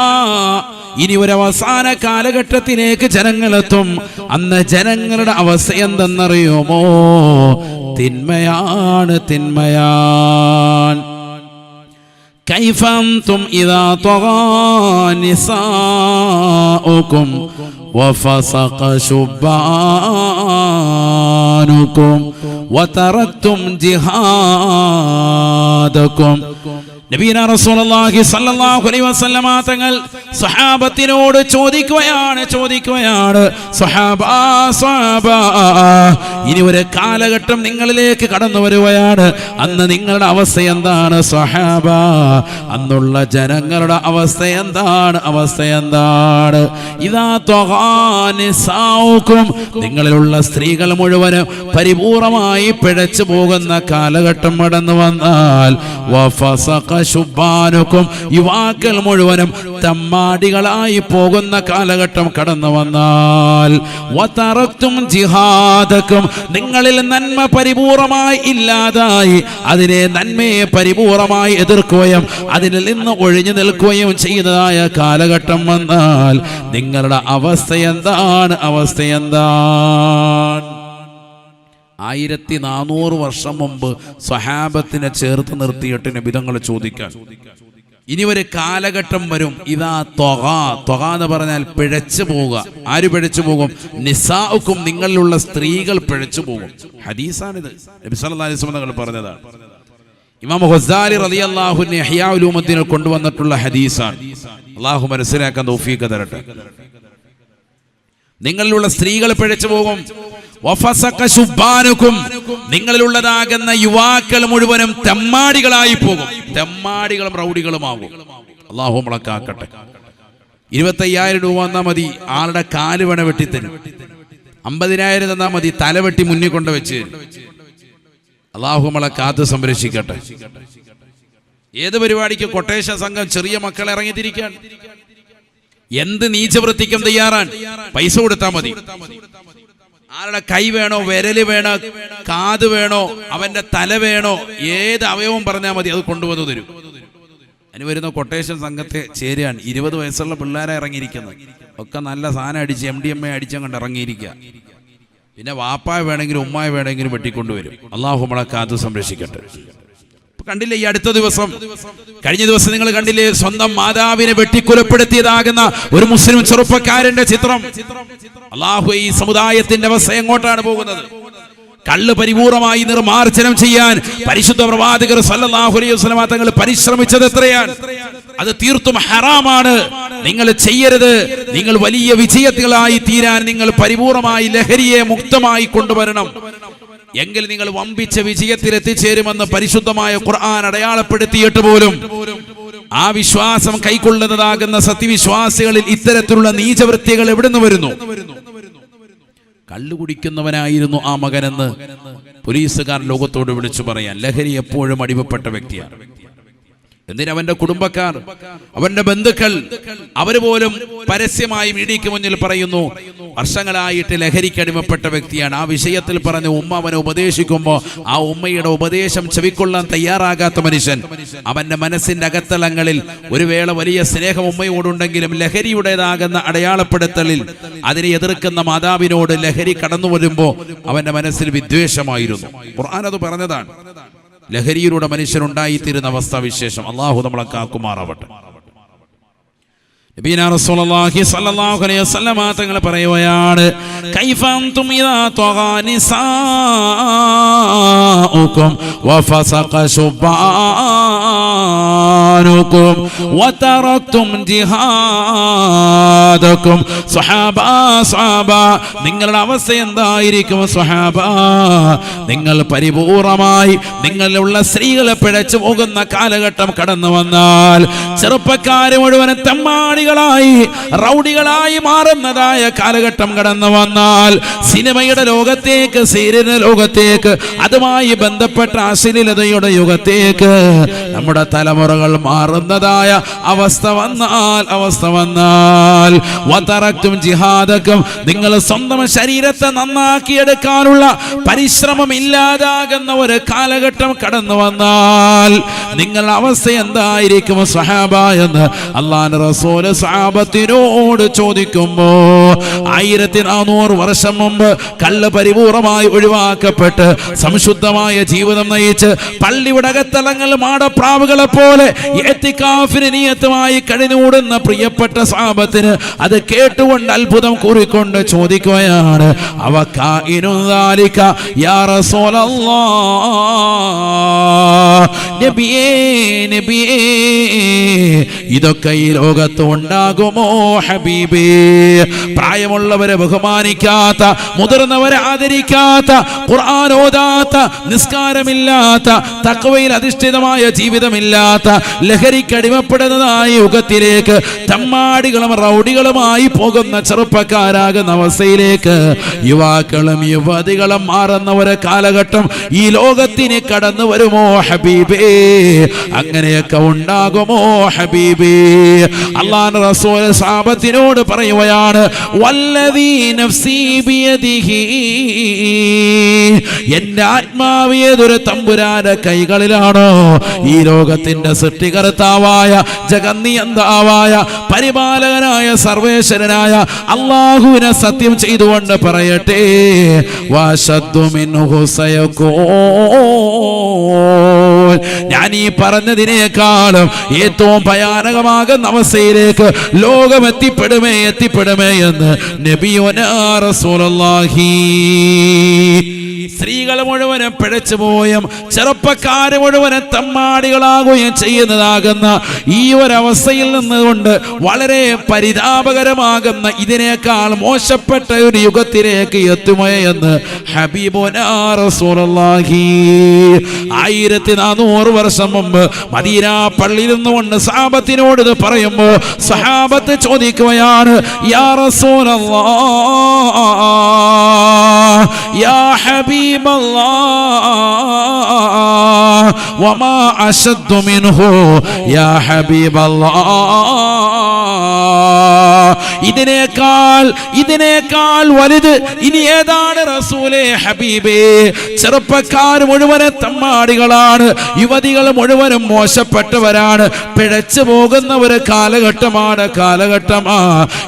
ഇനി ഒരു അവസാന കാലഘട്ടത്തിലേക്ക് ജനങ്ങളെത്തും. അന്ന് ജനങ്ങളുടെ അവസ്ഥ എന്തെന്നറിയുമോ? തിന്മയാണ്, തിന്മയാണ്. كيف أنتم إذا طغى نساؤكم وفسق شبانكم وتركتم جهادكم. നബീന റസൂലുള്ളാഹി സ്വല്ലല്ലാഹു അലൈഹി വസല്ലമ തങ്ങൾ സ്വഹാബത്തിനോട് ചോദിക്കുകയാണ്, സ്വഹാബ, ഇനി ഒരു കാലഘട്ടം നിങ്ങളിലേക്ക് കടന്നു വരുകയാണ്. അന്ന് നിങ്ങളുടെ അവസ്ഥ എന്താണ് സ്വഹാബ? അന്നുള്ള ജനങ്ങളുടെ അവസ്ഥ എന്താണ്? ഇദാ തഗാ നിസാഉകും, നിങ്ങളിലുള്ള സ്ത്രീകൾ മുഴുവനും പരിപൂർണമായി പിഴച്ചു പോകുന്ന കാലഘട്ടം കടന്നു വന്നാൽ, വഫസഖ ശുബ്ബാനുക്കും, യുവാക്കൾ മുഴുവനും തമ്മാടികളായി പോകുന്ന കാലഘട്ടം കടന്നു വന്നാൽ, വതറക്തും ജിഹാദക്കും, നിങ്ങളിൽ നന്മ പരിപൂർണമായി ഇല്ലാതായി അതിനെ നന്മയെ പരിപൂർണമായി എതിർക്കുകയും അതിൽ നിന്ന് ഒഴിഞ്ഞു നിൽക്കുകയും ചെയ്യുന്നതായ കാലഘട്ടം വന്നാൽ നിങ്ങളുടെ അവസ്ഥ എന്താണ്? 1400 വർഷം മുമ്പ് സ്വഹാബത്തിനെ ചേർത്ത് നിർത്തിയിട്ട് നബി തങ്ങൾ ചോദിക്കാൻ, ഇനി ഒരു കാലഘട്ടം വരും, ഇതാ ത്വഗ എന്ന് പറഞ്ഞാൽ പിഴച്ചു പോവുക. ആര് പിഴച്ചു പോകും? നിസാഉക്കും, നിങ്ങളിലുള്ള സ്ത്രീകൾ പിഴച്ചു പോകും. ഹദീസാണിത്, നബി സല്ലല്ലാഹു അലൈഹി വസല്ലം തങ്ങൾ പറഞ്ഞതാണ്. ഇമാം ഗസാലി റളിയല്ലാഹു അൻഹു ഇഹ്യാ ഉലൂമുദ്ദീനിൽ കൊണ്ടുവന്നിട്ടുള്ള ഹദീസാണ്. അല്ലാഹു മനസ്സിലാക്കാൻ തൗഫീഖ് തരട്ടെ. നിങ്ങളിലുള്ള സ്ത്രീകൾ പിഴച്ചു പോകും. വഫസഖ ശുബ്ബാനുക്കും, നിങ്ങളിലുള്ളതാകുന്ന യുവാക്കൾ മുഴുവനും തെമ്മാടികളായി പോകും. തെമ്മാടികളും റൗഡികളുമാകും. അല്ലാഹു നമ്മളെ കാക്കട്ടെ. 25,000 രൂപ തന്നാ മതി, ആളുടെ കാല് വേണ വെട്ടിത്തരും. 50,000 തന്നാ മതി, തലവെട്ടി മുന്നിൽ കൊണ്ട് വെച്ച്. അല്ലാഹു നമ്മളെ കാത്ത് സംരക്ഷിക്കട്ടെ. ഏത് പരിപാടിക്ക് കൊട്ടേഷൻ സംഘം ചെറിയ മക്കളെ ഇറങ്ങിത്തിരിക്കാൻ, എന്ത് നീചവൃത്തിക്കും തയ്യാറാണ്. പൈസ കൊടുത്താൽ മതി. ആരുടെ കൈ വേണോ, വിരല് വേണോ, കാത് വേണോ, അവന്റെ തല വേണോ, ഏത് അവയവം പറഞ്ഞാൽ മതി, അത് കൊണ്ടുവന്ന് തരും. അതിന് വരുന്ന കൊട്ടേഷൻ സംഘത്തെ ചേരുകയാണ്. 20 വയസ്സുള്ള പിള്ളേരെ ഇറങ്ങിയിരിക്കുന്നത്, ഒക്കെ നല്ല സാധനം അടിച്ച് MDMA അടിച്ചങ്ങോട്ട് ഇറങ്ങിയിരിക്കുക. പിന്നെ വാപ്പായ വേണമെങ്കിലും ഉമ്മായ വേണമെങ്കിലും വെട്ടിക്കൊണ്ടുവരും. അള്ളാഹു നമ്മളെ കാത്ത് സംരക്ഷിക്കട്ടെ. കണ്ടില്ലേ, ഈ അടുത്ത ദിവസം, കഴിഞ്ഞ ദിവസം നിങ്ങൾ കണ്ടില്ലേ, സ്വന്തം മാതാവിനെ വെട്ടിക്കൊലപ്പെടുത്തിയതാകുന്ന ഒരു മുസ്ലിം ചെറുപ്പക്കാരന്റെ ചിത്രം. അല്ലാഹു, ഈ സമുദായത്തിന്റെ അവസ്ഥ എങ്ങോട്ടാണ് പോകുന്നത്? കള്ള് പരിപൂർണമായി നിർമാർജനം ചെയ്യാൻ പരിശുദ്ധ പ്രവാചകർ സല്ലല്ലാഹു അലൈഹി വസല്ലം തങ്ങൾ പരിശ്രമിച്ചത് എത്രയാണ്? അത് തീർത്തും ഹറാമാണ്. നിങ്ങൾ ചെയ്യരുത്. നിങ്ങൾ വലിയ വിജയത്തിലായി തീരാൻ നിങ്ങൾ പരിപൂർണമായി ലഹരിയെ മുക്തമായി കൊണ്ടുവരണം. എങ്കിൽ നിങ്ങൾ വമ്പിച്ച വിജയത്തിൽ എത്തിച്ചേരുമെന്ന് പരിശുദ്ധമായ ഖുർആൻ അടയാളപ്പെടുത്തിയിട്ട് പോലും ആ വിശ്വാസം കൈക്കൊള്ളുന്നതാകുന്ന സത്യവിശ്വാസികളിൽ ഇത്തരത്തിലുള്ള നീചവൃത്തികൾ എവിടുന്ന് വരുന്നു? കള്ളു കുടിക്കുന്നവനായിരുന്നു ആ മകനെന്ന് പോലീസുകാർ ലോകത്തോട് വിളിച്ചു പറയാൻ. ലഹരി എപ്പോഴും അടിമപ്പെട്ട വ്യക്തിയാണ്. എന്തിനവന്റെ കുടുംബക്കാർ, അവന്റെ ബന്ധുക്കൾ, അവര് പോലും പരസ്യമായി മീഡിയയ്ക്ക് മുന്നിൽ പറയുന്നു വർഷങ്ങളായിട്ട് ലഹരിക്കടിമപ്പെട്ട വ്യക്തിയാണ്. ആ വിഷയത്തിൽ പറഞ്ഞ് ഉമ്മ അവനെ ഉപദേശിക്കുമ്പോൾ ആ ഉമ്മയുടെ ഉപദേശം ചെവിക്കൊള്ളാൻ തയ്യാറാകാത്ത മനുഷ്യൻ അവന്റെ മനസ്സിന്റെ അകത്തളങ്ങളിൽ ഒരു വേള വലിയ സ്നേഹം ഉമ്മയോടുണ്ടെങ്കിലും ലഹരിയുടേതാകുന്ന അടയാളപ്പെടുത്തലിൽ അതിനെ എതിർക്കുന്ന മാതാവിനോട് ലഹരി കടന്നു വരുമ്പോൾ അവന്റെ മനസ്സിൽ വിദ്വേഷമായിരുന്നു. ഖുർആൻ അത് പറഞ്ഞതാണ്. ലഹരിയിലൂടെ മനുഷ്യനുണ്ടായിത്തീരുന്ന അവസ്ഥാവിശേഷം അള്ളാഹു നമ്മളെ കാക്കുമാറാവട്ടെ. നബിയനാ റസൂലുള്ളാഹി സ്വല്ലല്ലാഹു അലൈഹി വസല്ലം തങ്ങൾ പറയുകയാണ്, കൈഫ അൻതും ഇദാ തഗാ നിസാഉകും വഫസഖ ശുബാനുകും വതറക്തും ജിഹാദകും. സ്വഹാബ, നിങ്ങളുടെ അവസ്ഥ എന്തായിരിക്കും സ്വഹാബ? നിങ്ങൾ പരിപൂർണമായി നിങ്ങളിലുള്ള സ്ത്രീകളെ പിഴച്ചു പോകുന്ന കാലഘട്ടം കടന്നു വന്നാൽ, ചെറുപ്പക്കാരെ മുഴുവൻ തമ്മാടി റൗഡികളായി മാറുന്നതായ കാലഘട്ടം കടന്നു വന്നാൽ, സിനിമയുടെ ലോകത്തേക്ക്, സീരിയൽ ലോകത്തേക്ക്, അതുമായി ബന്ധപ്പെട്ട അശ്ലീലതയുടെ യുഗത്തേക്ക് നമ്മുടെ തലമുറകൾ മാറുന്നതായ അവസ്ഥ വന്നാൽ വതറക്തും ജിഹാദക്കും, നിങ്ങൾ സ്വന്തം ശരീരത്തെ നന്നാക്കിയെടുക്കാനുള്ള പരിശ്രമം ഇല്ലാതാകുന്ന ഒരു കാലഘട്ടം കടന്നു വന്നാൽ നിങ്ങളുടെ അവസ്ഥ എന്തായിരിക്കും സ്വഹാബ എന്ന് അല്ലാഹുവിന്റെ റസൂൽ സഹാബത്തിനോട് ചോദിക്കുമ്പോ, 1400 വർഷം മുമ്പ് കള്ള് പരിപൂർണമായി ഒഴിവാക്കപ്പെട്ട് സംശുദ്ധമായ ജീവിതം നയിച്ച് പള്ളിയുടെ അകത്തളങ്ങൾ മാടപ്രാവുകളെ പോലെ ഇഅ്തികാഫിന് നിയതമായി കഴിഞ്ഞുകൂടുന്ന പ്രിയപ്പെട്ട സഹാബത്തിന് അത് കേട്ടുകൊണ്ട് അത്ഭുതം കൂറിക്കൊണ്ട് ചോദിക്കുകയാണ്, അവകാഇനുദാലിക യാ റസൂലല്ലാഹ്, നബിയേ ഇതൊക്കെ ഈ ലോകത്ത് ഉണ്ടാകുമോ ഹബീബേ? പ്രായമുള്ളവരെ ബഹുമാനിക്കാത്ത, മുതിർന്നവരെ ആദരിക്കാത്ത, ഖുർആൻ ഓതാത്ത, നിസ്കാരമില്ലാത്ത, തഖ്വയിൽ അധിഷ്ഠിതമായ ജീവിതമില്ലാത്ത, ലഹരിക്കടിമപ്പെടുന്നതായ യുഗത്തിലേക്ക് തമ്മാടികളും റൗഡികളുമായി പോകുന്ന ചെറുപ്പക്കാരാകുന്ന അവസ്ഥയിലേക്ക് യുവാക്കളും യുവതികളും മാറുന്ന ഒരു കാലഘട്ടം ഈ ലോകത്തിന് കടന്നു വരുമോ ഹബീബേ? അങ്ങനെയൊക്കെ ഉണ്ടാകുമോ ഹബീബേ? അല്ലാഹുവിന്റെ റസൂൽ സഹാബത്തിനോട് പറയുകയാണ്, വല്ലദീ നഫ്സി ബിയദിഹി, എന്റെ ആത്മാവ് ഏതൊരു തമ്പുരാന്റെ കൈകളിലാണോ, ഈ ലോകത്തിന്റെ സൃഷ്ടികർത്താവായ, ജഗന്നിയന്താവായ, പരിപാലകനായ, സർവേശ്വരനായ അല്ലാഹുവിനെ സത്യം ചെയ്തുകൊണ്ട് പറയട്ടെ, വശദ്ദു മിൻഹു സയകൂൻ, ഞാൻ ഈ പറഞ്ഞതിനേക്കാളും ഏറ്റവും ഭയാനകമാകുന്ന അവസ്ഥയിലേക്ക് ലോകം എത്തിപ്പെടുമേ എന്ന് നബിയുനാ റസൂലുള്ളാഹി. സ്ത്രീകൾ മുഴുവനും പിഴച്ചുപോയും ചെറുപ്പക്കാരെ മുഴുവനും തമ്മാടികളാകുകയും ചെയ്യുന്നതാകുന്ന ഈ ഒരവസ്ഥയിൽ നിന്നുകൊണ്ട് വളരെ പരിതാപകരമാകുന്ന ഇതിനേക്കാൾ മോശപ്പെട്ട ഒരു യുഗത്തിലേക്ക് എത്തുമോയെന്ന് ഹബീബുനാ റസൂലുള്ളാഹി 1400 വർഷം മുമ്പ് മദീന പള്ളിയിൽ നിന്നുകൊണ്ട് സഹാബത്തിനോട് ഇത് പറയുമ്പോൾ സഹാബത്ത് ചോദിക്കുകയാണ്, യാ റസൂലല്ലാഹ്, യാ ഹബീബല്ലാഹ്, വമാ അശദ്ദു മിൻഹു യാ ഹബീബല്ലാഹ്, ഇതിനേക്കാൾ വലുത് ഇനി ഏതാണ് റസൂലേ ഹബീബേ? ചെറുപ്പക്കാർ മുഴുവനും തമ്മാടികളാണ്, യുവതികൾ മുഴുവനും മോശപ്പെട്ടവരാണ്, പിഴച്ചു പോകുന്ന ഒരു കാലഘട്ടമാ.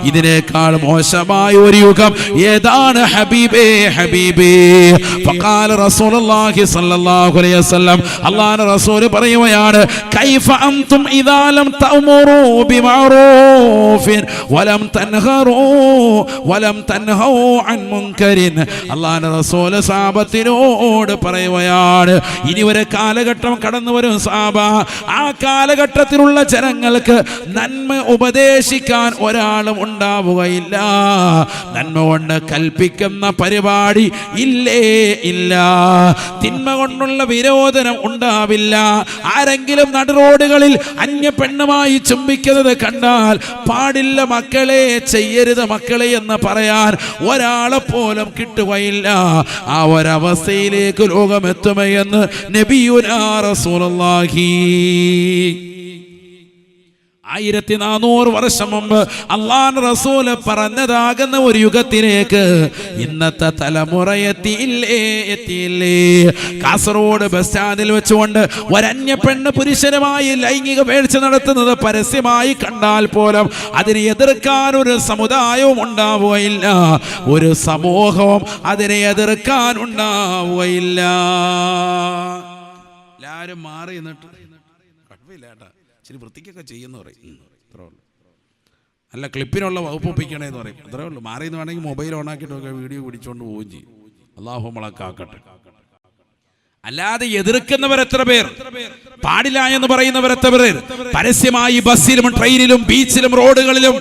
ഇതിനേക്കാൾ മോശമായ ഒരു യുഗം ഏതാണ് ഹബീബേ? ഫഖാല റസൂലുള്ളാഹി സ്വല്ലല്ലാഹു അലൈഹി വസല്ലം, അല്ലാഹുവിന്റെ റസൂൽ പറയുകയാണ്, കൈഫ അൻതും ഇദാ ലം തഅമുറൂ ബിമഅറൂഫിൻ വലം തൻഹൂ അൻ മുൻകരിൻ. അല്ലാഹുവിന്റെ റസൂൽ സഹാബത്തിനോട് പറയുകയാണ്, ഇനി ഒരു കാലഘട്ടം കടന്നു വരും സഹാബ, ആ കാലഘട്ടത്തിലുള്ള ജനങ്ങൾക്ക് നന്മ ഉപദേശിക്കാൻ ഒരാളും ഉണ്ടാവുകയില്ല, നന്മ കൊണ്ട് കൽപ്പിക്കുന്ന പരിപാടി ഇല്ല, തിന്മ കൊണ്ടുള്ള വിരോധനം ഉണ്ടാവില്ല. ആരെങ്കിലും നടുറോഡുകളിൽ അന്യ പെണ്ണുമായി ചുംബിക്കുന്നത് കണ്ടാൽ പാടില്ല മക്കളെ, ചെയ്യരുത് മക്കളെ എന്ന് പറയാൻ ഒരാളെ പോലും കിട്ടുകയില്ല. ആ ഒരവസ്ഥയിലേക്ക് ലോകമെത്തുമെന്ന് നബിയുനാ റസൂലുള്ളാഹി. 1400 വർഷം മുമ്പ് അല്ലാഹുവിന്റെ റസൂൽ പറഞ്ഞതാകുന്ന ഒരു യുഗത്തിലേക്ക് ഇന്നത്തെ തലമുറ എത്തിയില്ലേ. കാസർഗോഡ് ബസ് സ്റ്റാൻഡിൽ വെച്ചുകൊണ്ട് ഒരന്യ പെണ്ണ് പുരുഷനുമായി ലൈംഗിക വീഴ്ച നടത്തുന്നത് പരസ്യമായി കണ്ടാൽ പോലും അതിനെ എതിർക്കാൻ ഒരു സമുദായവും ഉണ്ടാവുകയില്ല, ഒരു സമൂഹവും അതിനെ എതിർക്കാൻ ഉണ്ടാവുകയില്ല. എല്ലാവരും മാറി എന്നിട്ട് കുഴപ്പമില്ല ഏട്ടാ, ഇച്ചിരി വൃത്തിക്കൊക്കെ ചെയ്യുന്ന പറയും, അത്രേ ഉള്ളൂ. അല്ല ക്ലിപ്പിനുള്ള വകുപ്പ് ഒപ്പിക്കണേന്ന് പറയും, അത്രേ ഉള്ളൂ. മാറിയെന്ന് വേണമെങ്കിൽ മൊബൈൽ ഓണാക്കിയിട്ടൊക്കെ വീഡിയോ പിടിച്ചുകൊണ്ട് പോവുകയും ചെയ്യും. അല്ലാഹു നമ്മളെ കാക്കട്ടെ. അല്ലാതെ എതിർക്കുന്നവർ എത്ര പേർ, പാടില്ല എന്ന് പറയുന്നവർ എത്ര പേർ, പരസ്യമായി ബസ്സിലും ട്രെയിനിലും ബീച്ചിലും റോഡുകളിലും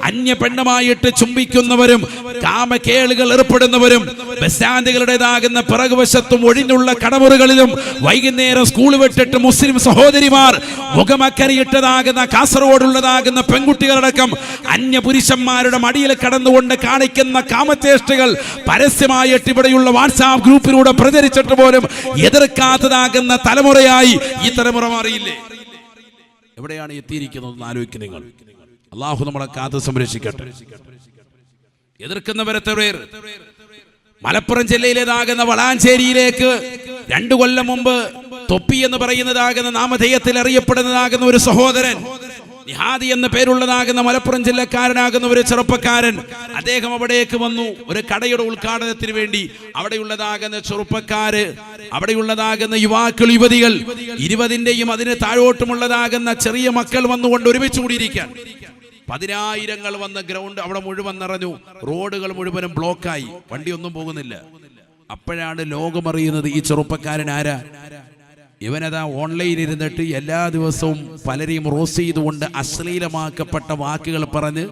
അന്യ പെണ്ണുമായിട്ട് ചുംബിക്കുന്നവരും കാമക്കേളുകൾ ഏർപ്പെടുന്നവരും ബസ് സ്റ്റാൻഡുകളുടേതാകുന്ന പിറകുവശത്തും ഒഴിഞ്ഞുള്ള കടമുറികളിലും വൈകുന്നേരം സ്കൂൾ വിട്ടിട്ട് മുസ്ലിം സഹോദരിമാർ മുഖമക്കരയിട്ടതാകുന്ന കാസർഗോഡുള്ളതാകുന്ന പെൺകുട്ടികളടക്കം അന്യ പുരുഷന്മാരുടെ മടിയിൽ കടന്നുകൊണ്ട് കാണിക്കുന്ന കാമചേഷ്ടകൾ പരസ്യമായിട്ട് ഇവിടെയുള്ള വാട്സാപ്പ് ഗ്രൂപ്പിലൂടെ പ്രചരിച്ചിട്ട് പോലും എതിർക്കാത്തതാകുന്ന തലമുറയായി ഈ തലമുറ മാറിയില്ലേ? എവിടെയാണ് എത്തിയിരിക്കുന്നത് ആലോചിക്കുക നിങ്ങൾ. അള്ളാഹു നമ്മളെ കാത്ത് സംരക്ഷിക്കട്ടെ. എതിർക്കുന്നവരെത്ര പേർ? മലപ്പുറം ജില്ലയിലേതാകുന്ന വളാഞ്ചേരിയിലേക്ക് 2 കൊല്ലം മുമ്പ് തൊപ്പി എന്ന് പറയുന്നതാകുന്ന നാമധേയത്തിൽ അറിയപ്പെടുന്നതാകുന്ന ഒരു സഹോദരൻ, നിഹാദി എന്ന പേരുള്ളതാകുന്ന മലപ്പുറം ജില്ലക്കാരനാകുന്ന ഒരു ചെറുപ്പക്കാരൻ, അദ്ദേഹം അവിടേക്ക് വന്നു ഒരു കടയുടെ ഉദ്ഘാടനത്തിന് വേണ്ടി. അവിടെയുള്ളതാകുന്ന ചെറുപ്പക്കാര്, അവിടെയുള്ളതാകുന്ന യുവാക്കൾ യുവതികൾ 20ന്റെയും അതിന് താഴോട്ടുമുള്ളതാകുന്ന ചെറിയ മക്കൾ വന്നുകൊണ്ട് ഒരുമിച്ച് കൂടിയിരിക്കാൻ 10,000 വന്ന ഗ്രൗണ്ട് അവിടെ മുഴുവൻ നിറഞ്ഞു. റോഡുകൾ മുഴുവനും ബ്ലോക്കായി, വണ്ടിയൊന്നും പോകുന്നില്ല. അപ്പോഴാണ് ലോകമറിയുന്നത് ഈ ചെറുപ്പക്കാരൻ ആരാ. ഇവനതാ ഓൺലൈനിൽ ഇരുന്നിട്ട് എല്ലാ ദിവസവും പലരെയും റോസ് ചെയ്തുകൊണ്ട് അശ്ലീലമാക്കപ്പെട്ട വാക്കുകൾ പറഞ്ഞ്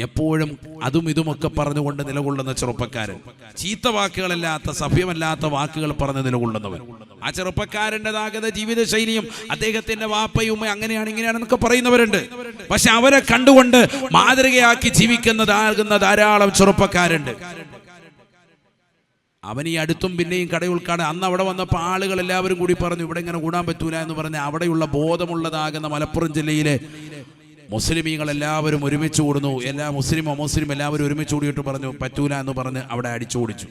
എപ്പോഴും അതും ഇതുമൊക്കെ പറഞ്ഞുകൊണ്ട് നിലകൊള്ളുന്ന ചെറുപ്പക്കാരൻ, ചീത്ത വാക്കുകളല്ലാത്ത സഭ്യമല്ലാത്ത വാക്കുകൾ പറഞ്ഞ് നിലകൊള്ളുന്നവൻ. ആ ചെറുപ്പക്കാരൻ്റെതാകുന്ന ജീവിത ശൈലിയും അദ്ദേഹത്തിന്റെ വാപ്പയും അങ്ങനെയാണ് ഇങ്ങനെയാണെന്നൊക്കെ പറയുന്നവരുണ്ട്. പക്ഷെ അവരെ കണ്ടുകൊണ്ട് മാതൃകയാക്കി ജീവിക്കുന്നതാകുന്ന ധാരാളം ചെറുപ്പക്കാരുണ്ട്. അവൻ ഈ അടുത്തും പിന്നെയും കടയുൾക്കാണ്. അന്ന് അവിടെ വന്നപ്പോൾ ആളുകൾ എല്ലാവരും കൂടി പറഞ്ഞു ഇവിടെ ഇങ്ങനെ കൂടാൻ പറ്റൂല എന്ന് പറഞ്ഞ് അവിടെയുള്ള ബോധമുള്ളതാകുന്ന മലപ്പുറം ജില്ലയിലെ മുസ്ലിമീങ്ങൾ എല്ലാവരും ഒരുമിച്ച് കൂടുന്നു. എല്ലാ മുസ്ലിം എല്ലാവരും ഒരുമിച്ച് കൂടിയിട്ട് പറഞ്ഞു പറ്റൂല എന്ന് പറഞ്ഞ് അവിടെ അടിച്ചോടിച്ചു.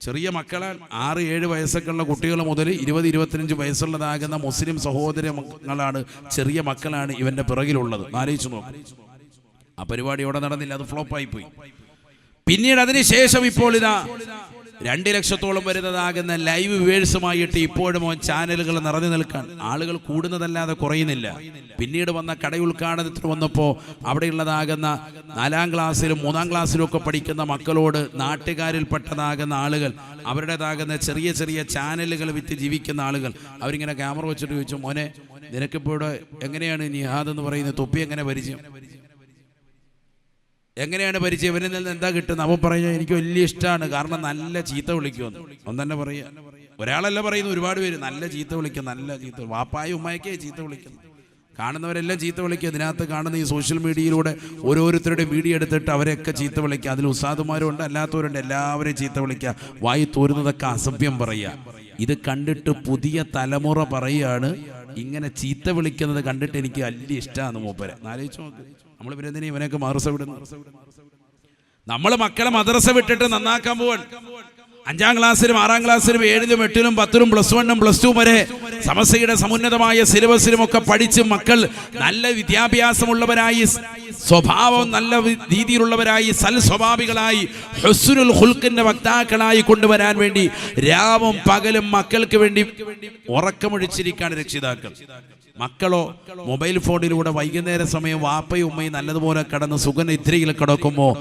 ചെറിയ മക്കളാണ്, 6-7 വയസ്സൊക്കെയുള്ള കുട്ടികൾ മുതൽ 20-25 വയസ്സുള്ളതാകുന്ന മുസ്ലിം സഹോദരങ്ങളാണ്, ചെറിയ മക്കളാണ് ഇവന്റെ പിറകിലുള്ളത്. ആലോചിച്ചു നോക്കും. ആ പരിപാടി അവിടെ നടന്നില്ല, അത് ഫ്ലോപ്പായി പോയി. പിന്നീട് അതിനുശേഷം ഇപ്പോൾ ഇതാ 2 ലക്ഷത്തോളം വരുന്നതാകുന്ന ലൈവ് വ്യൂവേഴ്സുമായിട്ട് ഇപ്പോഴും ചാനലുകൾ നിറഞ്ഞു നിൽക്കാൻ ആളുകൾ കൂടുന്നതല്ലാതെ കുറയുന്നില്ല. പിന്നീട് വന്ന കടയുദ്ഘാടനത്തിന് വന്നപ്പോൾ അവിടെയുള്ളതാകുന്ന 4ാം ക്ലാസ്സിലും 3ാം ക്ലാസ്സിലും ഒക്കെ പഠിക്കുന്ന മക്കളോട് നാട്ടുകാരിൽപ്പെട്ടതാകുന്ന ആളുകൾ, അവരുടേതാകുന്ന ചെറിയ ചെറിയ ചാനലുകൾ വിറ്റ് ജീവിക്കുന്ന ആളുകൾ, അവരിങ്ങനെ ക്യാമറ വെച്ചിട്ട് ചോദിച്ചു, മോനെ നിനക്കിപ്പോൾ ഇവിടെ എങ്ങനെയാണ് നിഹാദ് എന്ന് പറയുന്നത്, തൊപ്പി എങ്ങനെ പരിചയം, എങ്ങനെയാണ് പരിചയം, ഇവരിൽ നിന്ന് എന്താ കിട്ടുന്നത്? അവൻ പറയുക എനിക്ക് വലിയ ഇഷ്ടമാണ്, കാരണം നല്ല ചീത്ത വിളിക്കുമെന്ന്. ഒന്ന് തന്നെ പറയുക, ഒരാളല്ല പറയുന്നു, ഒരുപാട് പേര് നല്ല ചീത്ത വിളിക്കും, നല്ല ചീത്ത, വാപ്പായും ഉമ്മയൊക്കെ ചീത്ത വിളിക്കുന്നു. കാണുന്നവരെല്ലാം ചീത്ത വിളിക്കുക. ഇതിനകത്ത് കാണുന്ന ഈ സോഷ്യൽ മീഡിയയിലൂടെ ഓരോരുത്തരുടെ വീഡിയോ എടുത്തിട്ട് അവരെയൊക്കെ ചീത്ത വിളിക്കുക. അതിൽ ഉസ്താദുമാരുണ്ട്, അല്ലാത്തവരുണ്ട്, എല്ലാവരെയും ചീത്ത വിളിക്കുക, വായി തോരുന്നതൊക്കെ അസഭ്യം പറയുക. ഇത് കണ്ടിട്ട് പുതിയ തലമുറ പറയുകയാണ് ഇങ്ങനെ ചീത്ത വിളിക്കുന്നത് കണ്ടിട്ട് എനിക്ക് വലിയ ഇഷ്ടമാണ് മൂപ്പരെ. ആലോചിച്ച് നോക്ക്, നമ്മൾ ഇവരെന്തിനാ ഇവനൊക്കെ മദ്രസ വിടുന്നു? നമ്മൾ മക്കളെ മദ്രസ വിട്ടിട്ട് നന്നാക്കാൻ പോവാൻ 5ാം ക്ലാസ്സിലും 6ാം ക്ലാസ്സിലും 7ലും 8ലും 10ലും +1 +2 വരെ സമസ്തയുടെ സമുന്നതമായ സിലബസിലും ഒക്കെ പഠിച്ച് മക്കൾ നല്ല വിദ്യാഭ്യാസമുള്ളവരായി, സ്വഭാവം നല്ല രീതിയിലുള്ളവരായി, സൽസ്വഭാവികളായി, ഹുസ്നുൽ ഖുൽഖിന്റെ വക്താക്കളായി കൊണ്ടുവരാൻ വേണ്ടി രാവും പകലും മക്കൾക്ക് വേണ്ടി ഉറക്കമൊഴിച്ചിരിക്കാണ് രക്ഷിതാക്കൾ. മക്കളോ മൊബൈൽ ഫോണിലൂടെ വൈകുന്നേര സമയം വാപ്പയും ഉമ്മയും നല്ലതുപോലെ കടന്ന് സുഖനിദ്രയിൽ കിടക്കുമ്പോൾ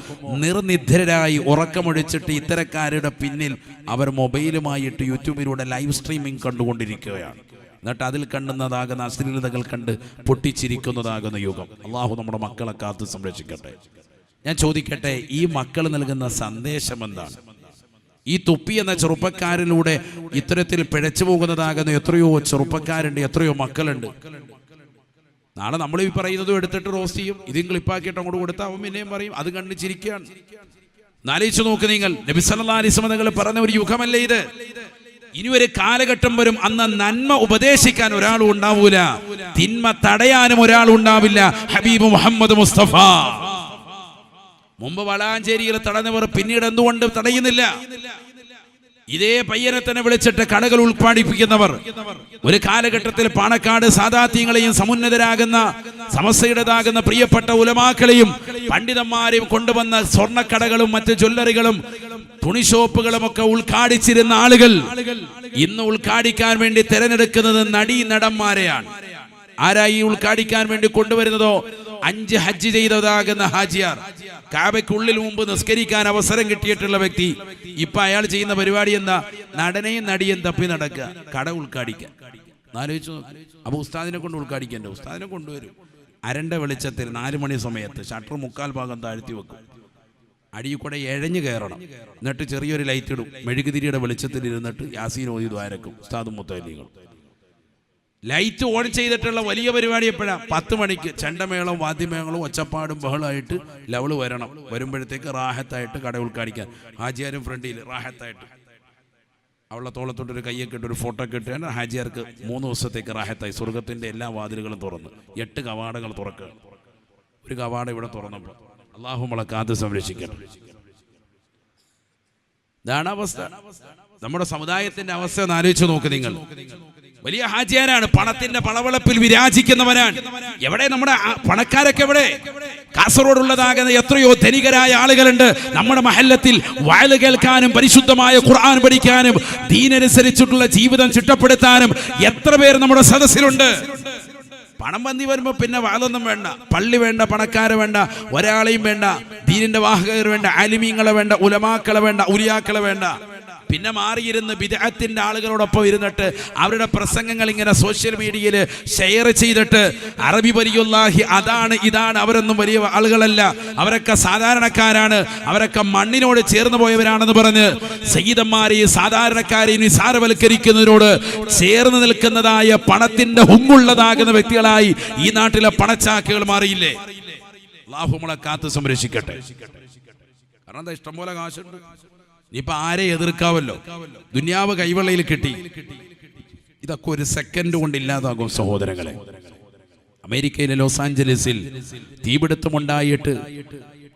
നിർനിദ്രരായി ഉറക്കമൊഴിച്ചിട്ട് ഇത്തരക്കാരുടെ പിന്നിൽ അവർ മൊബൈലുമായിട്ട് യൂട്യൂബിലൂടെ ലൈവ് സ്ട്രീമിംഗ് കണ്ടുകൊണ്ടിരിക്കുകയാണ്. എന്നിട്ട് അതിൽ കണ്ടുന്നതാകുന്ന അശ്ലീലതകൾ കണ്ട് പൊട്ടിച്ചിരിക്കുന്നതാകുന്ന യുഗം. അള്ളാഹു നമ്മുടെ മക്കളെ കാത്ത് സംരക്ഷിക്കട്ടെ. ഞാൻ ചോദിക്കട്ടെ, ഈ മക്കൾ നൽകുന്ന സന്ദേശം എന്താണ്? ഈ തൊപ്പി എന്ന ചെറുപ്പക്കാരിലൂടെ ഇത്തരത്തിൽ പിഴച്ചു പോകുന്നതാകുന്ന എത്രയോ ചെറുപ്പക്കാരുണ്ട്, എത്രയോ മക്കളുണ്ട്. നാളെ നമ്മൾ ഈ പറയുന്നതും എടുത്തിട്ട് റോസ്റ്റ് ചെയ്യും, ഇതും ക്ലിപ്പാക്കിയിട്ട് അങ്ങോട്ട് കൊടുത്താൽ അവൻ പിന്നെയും പറയും അത് കണ്ട് ചിരിക്കുകയാണ്. ആലോചിച്ചു നോക്ക് നിങ്ങൾ, നബി സല്ലല്ലാഹു അലൈഹി വസല്ലം പറഞ്ഞ ഒരു യുഗമല്ലേ ഇത്? ഇനി ഒരു കാലഘട്ടം വരും, അന്ന് നന്മ ഉപദേശിക്കാൻ ഒരാളും ഉണ്ടാവൂല, തിന്മ തടയാനും ഒരാളും ഉണ്ടാവില്ല. ഹബീബ് മുഹമ്മദ് മുസ്തഫ മുമ്പ് വളാഞ്ചേരിയിൽ തടഞ്ഞവർ പിന്നീട് എന്തുകൊണ്ട് തടയുന്നില്ല? ഇതേ പയ്യനെ തന്നെ വിളിച്ചിട്ട് കടകൾ ഉൽപ്പാദിപ്പിക്കുന്നവർ ഒരു കാലഘട്ടത്തിൽ പാണക്കാട് സാദാത്യങ്ങളെയും സമുന്നതരാകുന്ന സമസ്തയുടേതാകുന്ന പ്രിയപ്പെട്ട ഉലമാക്കളെയും പണ്ഡിതന്മാരെയും കൊണ്ടുവന്ന സ്വർണ്ണക്കടകളും മറ്റ് ജ്വല്ലറികളും തുണിഷോപ്പുകളും ഒക്കെ ഉദ്ഘാടിച്ചിരുന്ന ആളുകൾ ഇന്ന് ഉദ്ഘാടിക്കാൻ വേണ്ടി തിരഞ്ഞെടുക്കുന്നത് നടന്മാരെയാണ്. ആരായി ഉദ്ഘാടിക്കാൻ വേണ്ടി കൊണ്ടുവരുന്നതോ? 5 ഹജ്ജ് ചെയ്തതാകുന്ന ഹാജിയാർ, കാബയ്ക്കുള്ളിൽ മുമ്പ് നിസ്കരിക്കാൻ അവസരം കിട്ടിയിട്ടുള്ള വ്യക്തി. ഇപ്പൊ അയാൾ ചെയ്യുന്ന പരിപാടി എന്താ? നടനെയും നടിയും തപ്പി നടക്കുക, കട ഉദ്ഘാടിക്കാൻ. ആലോചിച്ചു. അപ്പൊ ഉസ്താദിനെ കൊണ്ട് ഉദ്ഘാടിക്കണ്ടേ? ഉസ്താദിനെ കൊണ്ടുവരും. അരണ്ട വെളിച്ചത്തിൽ 4 മണി സമയത്ത് ഷട്ടർ 3/4 ഭാഗം താഴ്ത്തി വെക്കും, അടിയിൽ കൂടെ എഴഞ്ഞു കയറണം, എന്നിട്ട് ചെറിയൊരു ലൈറ്റ് ഇടും, മെഴുകുതിരിയുടെ വെളിച്ചത്തിൽ ഇരുന്നിട്ട് യാസീൻ ഓതി ദ്വാരക്കും ഉസ്താദും മുത്തലികളും. ലൈറ്റ് ഓൺ ചെയ്തിട്ടുള്ള വലിയ പരിപാടി എപ്പോഴാണ്? 10 മണിക്ക്. ചെണ്ടമേളവും വാദ്യമേളവും ഒച്ചപ്പാടും ബഹളമായിട്ട് ലവള് വരണം. വരുമ്പോഴത്തേക്ക് റാഹത്തായിട്ട് കട ഉദ്ഘാടിക്കാൻ ഹാജിയാരും ഫ്രണ്ടിൽ റാഹത്തായിട്ട് അവളെ തോളത്തോട്ടൊരു കയ്യൊക്കെ ഇട്ട് ഒരു ഫോട്ടോ ഒക്കെ ഇട്ട് ഹാജിയാർക്ക് 3 ദിവസത്തേക്ക് റാഹത്തായി. സ്വർഗത്തിന്റെ എല്ലാ വാതിലുകളും തുറന്ന് 8 കവാടങ്ങൾ തുറക്കുക. ഒരു കവാടം ഇവിടെ തുറന്നപ്പോൾ അള്ളാഹു നമ്മളെ കാത്ത് സംരക്ഷിക്കണം. ഇതാണ് അവസ്ഥ. നമ്മുടെ സമുദായത്തിന്റെ അവസ്ഥ ഒന്ന് ആലോചിച്ച് നോക്ക് നിങ്ങൾ. വലിയ ഹാജിയാരാണ്, പണത്തിന്റെ പളവളപ്പിൽ വിരാജിക്കുന്നവരാണ്. എവിടെ നമ്മുടെ പണക്കാരൊക്കെ? എവിടെ? കാസർഗോഡുള്ളതാകുന്ന എത്രയോ ധനികരായ ആളുകളുണ്ട്. നമ്മുടെ മഹല്ലത്തിൽ വയല് കേൾക്കാനും പരിശുദ്ധമായ ഖുർആൻ പഠിക്കാനും ദീനനുസരിച്ചിട്ടുള്ള ജീവിതം ചിട്ടപ്പെടുത്താനും എത്ര പേർ നമ്മുടെ സദസ്സിലുണ്ട്. പണം വന്നി വരുമ്പോ പിന്നെ വാളൊന്നും വേണ്ട, പള്ളി വേണ്ട, പണക്കാരെ വേണ്ട, ഒരാളെയും വേണ്ട, ദീനിന്റെ വാഹകർ വേണ്ട, ആലിമീങ്ങളെ വേണ്ട, ഉലമാക്കളെ വേണ്ട, ഉലിയാക്കളെ വേണ്ട. പിന്നെ മാറിയിരുന്ന് ബിദ്അത്തിന്റെ ആളുകളോടൊപ്പം ഇരുന്നിട്ട് അവരുടെ പ്രസംഗങ്ങൾ ഇങ്ങനെ സോഷ്യൽ മീഡിയയിൽ ഷെയർ ചെയ്തിട്ട് അറബി വലിയുല്ലാഹി അതാണ് ഇതാണ്, അവരൊന്നും വലിയ ആളുകളല്ല, അവരൊക്കെ സാധാരണക്കാരാണ്, അവരൊക്കെ മണ്ണിനോട് ചേർന്ന് പോയവരാണെന്ന് പറഞ്ഞ് സയ്യിദന്മാരെയും സാധാരണക്കാരെയും നിസാരവൽക്കരിക്കുന്നതിനോട് ചേർന്ന് നിൽക്കുന്നതായ പണത്തിന്റെ ഹുങ്കുള്ളതാകുന്ന വ്യക്തികളായി ഈ നാട്ടിലെ പണച്ചാക്കുകൾ മാറിയില്ലേ? അല്ലാഹു നമ്മളെ കാത്ത് സംരക്ഷിക്കട്ടെ. കാരണം എന്താ? ഇഷ്ടംപോലെ കാശുണ്ട്. ഇനിയിപ്പൊ ആരെ എതിർക്കാവല്ലോ? ദുനിയാവ് കൈവെള്ളയിൽ കിട്ടി. ഇതൊക്കെ ഒരു സെക്കൻഡ് കൊണ്ട് ഇല്ലാതാകും സഹോദരങ്ങളെ. അമേരിക്കയിലെ ലോസ് ആഞ്ചലസിൽ തീപിടുത്തമുണ്ടായിട്ട്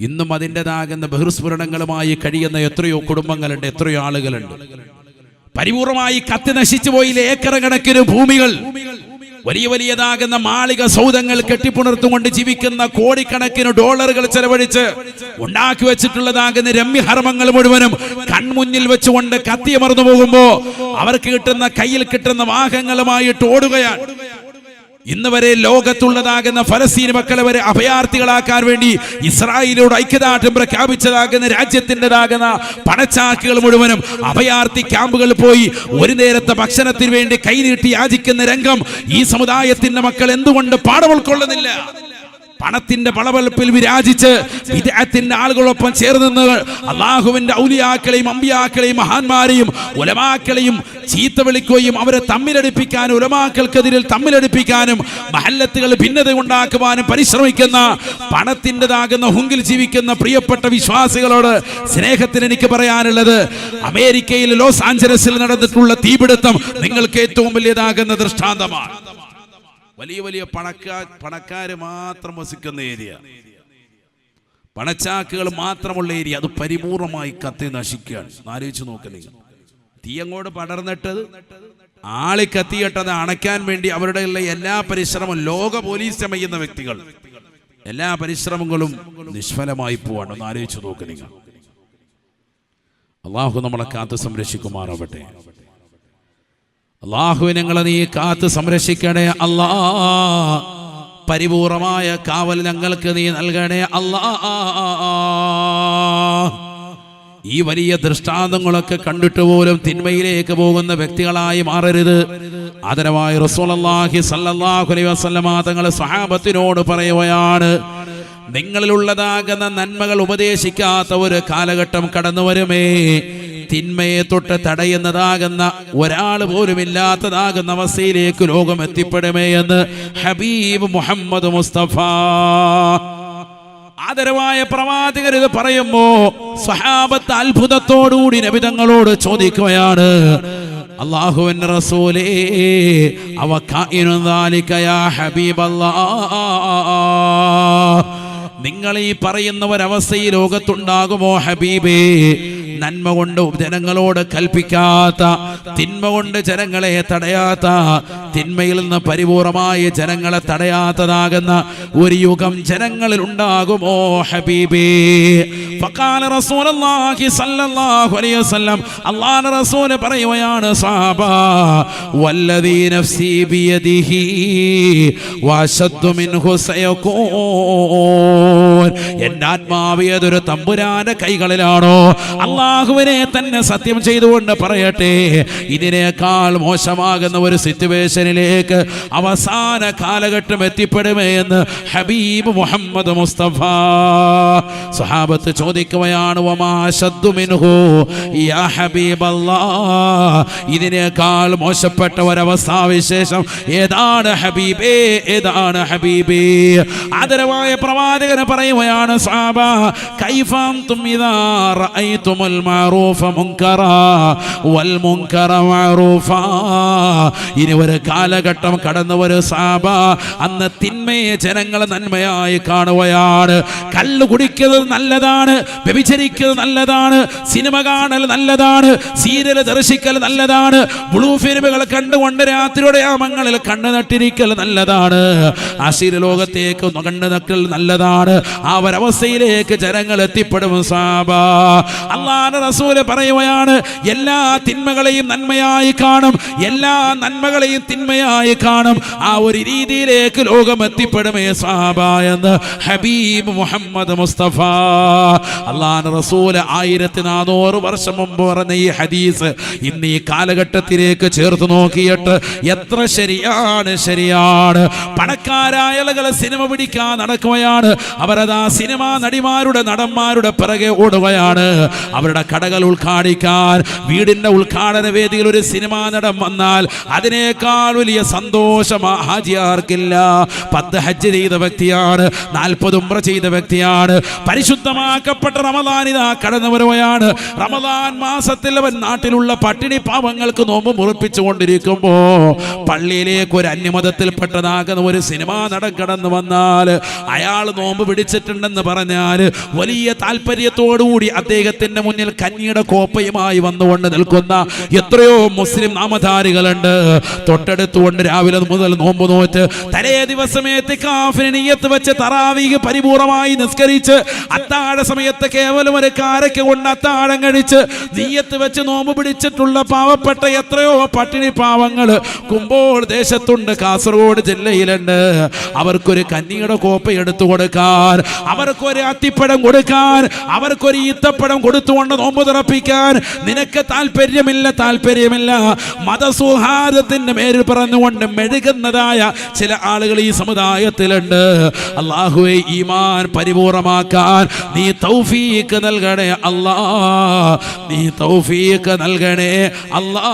ഇന്നും അതിൻ്റെതാകുന്ന ബഹിർസ്ഫുരണങ്ങളുമായി കഴിയുന്ന എത്രയോ കുടുംബങ്ങളുണ്ട്, എത്രയോ ആളുകളുണ്ട്. പരിപൂർണമായി കത്തി നശിച്ചു പോയില്ലേ ഏക്കർ കണക്കിന് ഭൂമികൾ. വലിയ വലിയതാകുന്ന മാളിക സൗധങ്ങൾ കെട്ടിപ്പുണർത്തുകൊണ്ട് ജീവിക്കുന്ന കോടിക്കണക്കിന് ഡോളറുകൾ ചെലവഴിച്ച് ഉണ്ടാക്കി വെച്ചിട്ടുള്ളതാകുന്ന രമ്യഹർമ്മങ്ങൾ മുഴുവനും കൺമുന്നിൽ വെച്ചുകൊണ്ട് കത്തിയമർന്നു പോകുമ്പോ അവർക്ക് കിട്ടുന്ന കയ്യിൽ കിട്ടുന്ന വാഹനങ്ങളുമായിട്ട് ഓടുകയാണ്. ഇന്ന് വരെ ലോകത്തുള്ളതാകുന്ന ഫലസ്തീൻ മക്കളെ വരെ അഭയാർത്ഥികളാക്കാൻ വേണ്ടി ഇസ്രായേലിനോട് ഐക്യദാർഢ്യം പ്രഖ്യാപിച്ചതാകുന്ന രാജ്യത്തിൻ്റെതാകുന്ന പണച്ചാക്കുകൾ മുഴുവനും അഭയാർത്ഥി ക്യാമ്പുകളിൽ പോയി ഒരു നേരത്തെ ഭക്ഷണത്തിന് വേണ്ടി കൈനീട്ടി യാചിക്കുന്ന രംഗം ഈ സമുദായത്തിന്റെ മക്കൾ എന്തുകൊണ്ട് പാഠം ഉൾക്കൊള്ളുന്നില്ല? പണത്തിന്റെ പളവളപ്പിൽ വിരാജിച്ച് ബിദ്അത്തിന്റെ ആളുകളൊപ്പം ചേർന്ന് അള്ളാഹുവിന്റെ ഔലിയാക്കളെയും അമ്പിയാക്കളെയും മഹാന്മാരെയും ഉലമാക്കളെയും ചീത്ത വിളിക്കുകയും അവരെ തമ്മിലടിപ്പിക്കാനും ഉലമാക്കൾക്കെതിരിൽ തമ്മിലടിപ്പിക്കാനും മഹല്ലത്തുകൾ ഭിന്നത ഉണ്ടാക്കുവാനും പരിശ്രമിക്കുന്ന പണത്തിൻ്റെതാകുന്ന ഹുങ്കിൽ ജീവിക്കുന്ന പ്രിയപ്പെട്ട വിശ്വാസികളോട് സ്നേഹത്തിന് എനിക്ക് പറയാനുള്ളത്, അമേരിക്കയിൽ ലോസ് ആഞ്ചലസിൽ നടന്നിട്ടുള്ള തീപിടുത്തം നിങ്ങൾക്ക് ഏറ്റവും വലിയതാകുന്ന ദൃഷ്ടാന്തമാണ്. വലിയ വലിയ പണക്കാര് മാത്രം വസിക്കുന്ന ഏരിയ, പണച്ചാക്കുകൾ മാത്രമുള്ള ഏരിയ, അത് പരിപൂർണമായി കത്തി നശിക്കുകയാണ്. ആലോചിച്ച് നോക്കുക. തീ അങ്ങോട്ട് പടർന്നിട്ട് ആളി കത്തിയിട്ടത് അണയ്ക്കാൻ വേണ്ടി അവരുടെ എല്ലാ പരിശ്രമവും, ലോക പോലീസ് ചമയുന്ന വ്യക്തികൾ, എല്ലാ പരിശ്രമങ്ങളും നിഷ്ഫലമായി പോവാണ്. ഒന്ന് ആലോചിച്ച് നോക്കുക. അള്ളാഹു നമ്മളെ കാത്ത് സംരക്ഷിക്കുമാറാവട്ടെ. അല്ലാഹുവേ ഞങ്ങളെ നീ കാത്ത് സംരക്ഷിക്കണേ അല്ലാ. പരിപൂർണമായ കാവൽ ഞങ്ങൾക്ക് നീ നൽകണേ അല്ലാ. ഈ വലിയ ദൃഷ്ടാന്തങ്ങളൊക്കെ കണ്ടിട്ട് പോലും തിന്മയിലേക്ക് പോകുന്ന വ്യക്തികളായി മാറരുത്. ആദരവായ റസൂലുള്ളാഹി സ്വല്ലല്ലാഹു അലൈഹി വസല്ലമ തങ്ങൾ സ്വഹാബത്തിനോട് പറയുകയാണ്, നിങ്ങളിലുള്ളതാകുന്ന നന്മകൾ ഉപദേശിക്കാത്ത ഒരു കാലഘട്ടം കടന്നു വരുമേ. തിന്മയെ തൊട്ട് തടയുന്നതാകുന്ന ഒരാൾ പോലും ഇല്ലാത്തതാകുന്ന അവസ്ഥയിലേക്ക് ലോകം എത്തിപ്പെടുമേ എന്ന് ഹബീബ് മുഹമ്മദ് മുസ്തഫ. ആദരവായ പ്രവാചകർ ഇത് പറയുമ്പോ സ്വഹാബത്ത് അത്ഭുതത്തോടുകൂടി നബി തങ്ങളോട് ചോദിക്കുകയാണ്, അല്ലാഹുവിന്റെ റസൂലേ അവ കായിനു ദാലിക യാ ഹബീബല്ലാഹ്, നിങ്ങൾ ഈ പറയുന്ന ഒരവസ്ഥ ഈ ലോകത്തുണ്ടാകുമോ ഹബീബേ? നന്മ കൊണ്ട് ജനങ്ങളോട് കൽപ്പിക്കാത്ത, തിന്മ കൊണ്ട് ജനങ്ങളെ തടയാത്ത, തിന്മയിൽ നിന്ന് പരിപൂർണമായി ജനങ്ങളെ തടയാത്തതാകുന്ന ഒരു യുഗം ജനങ്ങളിൽ ഉണ്ടാകുമോ ഹബീബേ? ഫഖാല റസൂലുള്ളാഹി സ്വല്ലല്ലാഹു അലൈഹി വസല്ലം, അല്ലാഹുവിന്റെ റസൂൽ പറയുകയാണ്, സഹാബാ വല്ലദീ നഫ്സി ബിയദിഹി വഅശദ്ദു മിൻഹു സയകൂൻ, എൻ്റെ ആത്മാവ് ഏതൊരു തമ്പുരാന്റെ കൈകളിലാണോ, അള്ളാഹുവിനെ തന്നെ സത്യം ചെയ്തുകൊണ്ട് പറയട്ടെ, ഇതിനേക്കാൾ മോശമാകുന്ന ഒരു സിറ്റുവേഷനിലേക്ക് അവസാന കാലഘട്ടം എത്തിപ്പെടുമേ എന്ന് ഹബീബ് മുഹമ്മദ് മുസ്തഫ. സ്വഹാബത്ത് ചോദിക്കുകയാണ്, വമാ അശദ്ദു മിൻഹു യാ ഹബീബല്ലാഹ്, ഇതിനേക്കാൾ മോശപ്പെട്ട ഒരവസ്ഥാവിശേഷം ഏതാണ് ഹബീബേ, ഏതാണ് ഹബീബേ? ആദരവായ പ്രവാചകൻ പറയുകയാണ്, സഹാബ കൈഫ അൻതും ഇദാ റഅയ്തുമുൽ മഅറൂഫ മുൻകറാ വൽ മുൻകറ മഅറൂഫാ. ഇനി ഒരു കാലഘട്ടം കടന്നു ഒരു സഹാബ അന്ന് തിന്മയെ ജനങ്ങൾ നന്മയായി കാണുകയാണ്. കള്ളു കുടിക്കുന്നത് നല്ലതാണ്, വ്യഭിചരിക്കുന്നത് നല്ലതാണ്, സിനിമ കാണൽ നല്ലതാണ്, സീരിയൽ ദർശിക്കൽ നല്ലതാണ്, ബ്ലൂ ഫിലിമുകൾ കണ്ടുകൊണ്ട് രാത്രിയുടെ യാമങ്ങളിൽ കണ്ണു നട്ടിരിക്കൽ നല്ലതാണ്, അശീല ലോകത്തേക്ക് കണ്ണു നക്കൽ നല്ലതാണ്. ആ ഒരവസ്ഥയിലേക്ക് ജനങ്ങൾ എത്തിപ്പെടും സഹാബ. അല്ലാഹുവിന്റെ റസൂല് പറയുകയാണ്, എല്ലാ തിന്മകളെയും നന്മയായി കാണും, എല്ലാ നന്മകളെയും തിന്മയായി കാണും. ആ ഒരു രീതിയിലേക്ക് ലോകം എത്തിപ്പെടുമേ സഹാബ എന്ന് ഹബീബ് മുഹമ്മദ് മുസ്തഫ. അല്ലാഹുവിന്റെ റസൂല് 1400 വർഷം മുമ്പ് പറഞ്ഞ ഈ ഹദീസ് ഇന്ന് ഈ കാലഘട്ടത്തിലേക്ക് ചേർത്ത് നോക്കിയിട്ട് എത്ര ശരിയാണ്, ശരിയാണ്. പണക്കാരായ ആളുകൾ സിനിമ പിടിക്കാൻ നടക്കുകയാണ്. അവരതാ സിനിമാ നടിമാരുടെ നടന്മാരുടെ പിറകെ ഓടുകയാണ്. അവരുടെ കടകൾ ഉദ്ഘാടിക്കാൻ വീടിന്റെ ഉദ്ഘാടന വേദിയിൽ ഒരു സിനിമാ നടൻ വന്നാൽ അതിനേക്കാൾ വലിയ സന്തോഷം ഹാജിയാർക്കില്ല. 10 ഹജ്ജ് ചെയ്ത വ്യക്തിയാണ്, 40 ഉംറ ചെയ്ത വ്യക്തിയാണ്. പരിശുദ്ധമാക്കപ്പെട്ട റമദാൻ ഇതാ കടന്നു വരുകയാണ്. റമദാൻ മാസത്തിൽ അവൻ നാട്ടിലുള്ള പട്ടിണി പാവങ്ങൾക്ക് നോമ്പ് മുറിപ്പിച്ചു കൊണ്ടിരിക്കുമ്പോ പള്ളിയിലേക്ക് ഒരു അന്യമതത്തിൽപ്പെട്ടതാകുന്ന ഒരു സിനിമാ നടൻ കടന്നു വന്നാൽ അയാൾ നോമ്പ് പിടിച്ചിട്ടുണ്ടെന്ന് പറഞ്ഞാൽ വലിയ താല്പര്യത്തോടുകൂടി അദ്ദേഹത്തിന്റെ മുന്നിൽ കഞ്ഞിയുടെ കോപ്പയുമായി വന്നുകൊണ്ട് നിൽക്കുന്ന എത്രയോ മുസ്ലിം നാമധാരികളുണ്ട്. തൊട്ടടുത്തുകൊണ്ട് രാവിലെ മുതൽ നോമ്പ് നോറ്റ് തലേ ദിവസമേ ഇത്തികാഫിന് നിയ്യത്ത് വെച്ച് തറാവീഹ് പരിപൂർണമായി നിസ്കരിച്ച് അത്താഴ സമയത്ത് കേവലം ഒരു കാരക്ക കൊണ്ട് അത്താഴം കഴിച്ച് നിയ്യത്ത് വെച്ച് നോമ്പ് പിടിച്ചിട്ടുള്ള പാവപ്പെട്ട എത്രയോ പട്ടിണി പാവങ്ങൾ കുമ്പോൾ ദേശത്തുണ്ട്, കാസർഗോഡ് ജില്ലയിലുണ്ട്. അവർക്കൊരു കഞ്ഞിയുടെ കോപ്പ എടുത്തു കൊടുക്കാൻ, അവർക്കൊരു അത്തിപ്പഴം കൊടുക്കാൻ, അവർക്കൊരു ഈത്തപ്പഴം കൊടുത്തുകൊണ്ട് നോമ്പ് തുറപ്പിക്കാൻ നിനക്ക് താല്പര്യമില്ല, താല്പര്യമില്ല. മതസൗഹാർദ്ദത്തിന്റെ മേൽ പറഞ്ഞുകൊണ്ട് മെഴുകുന്നതായ ചില ആളുകൾ ഈ സമുദായത്തിലുണ്ട്. അല്ലാഹുവേ, ഈമാൻ പരിപൂർണമാക്കാൻ നീ തൗഫീഖ് നൽകണേ അല്ലാ, നീ തൗഫീഖ് നൽകണേ അല്ലാ.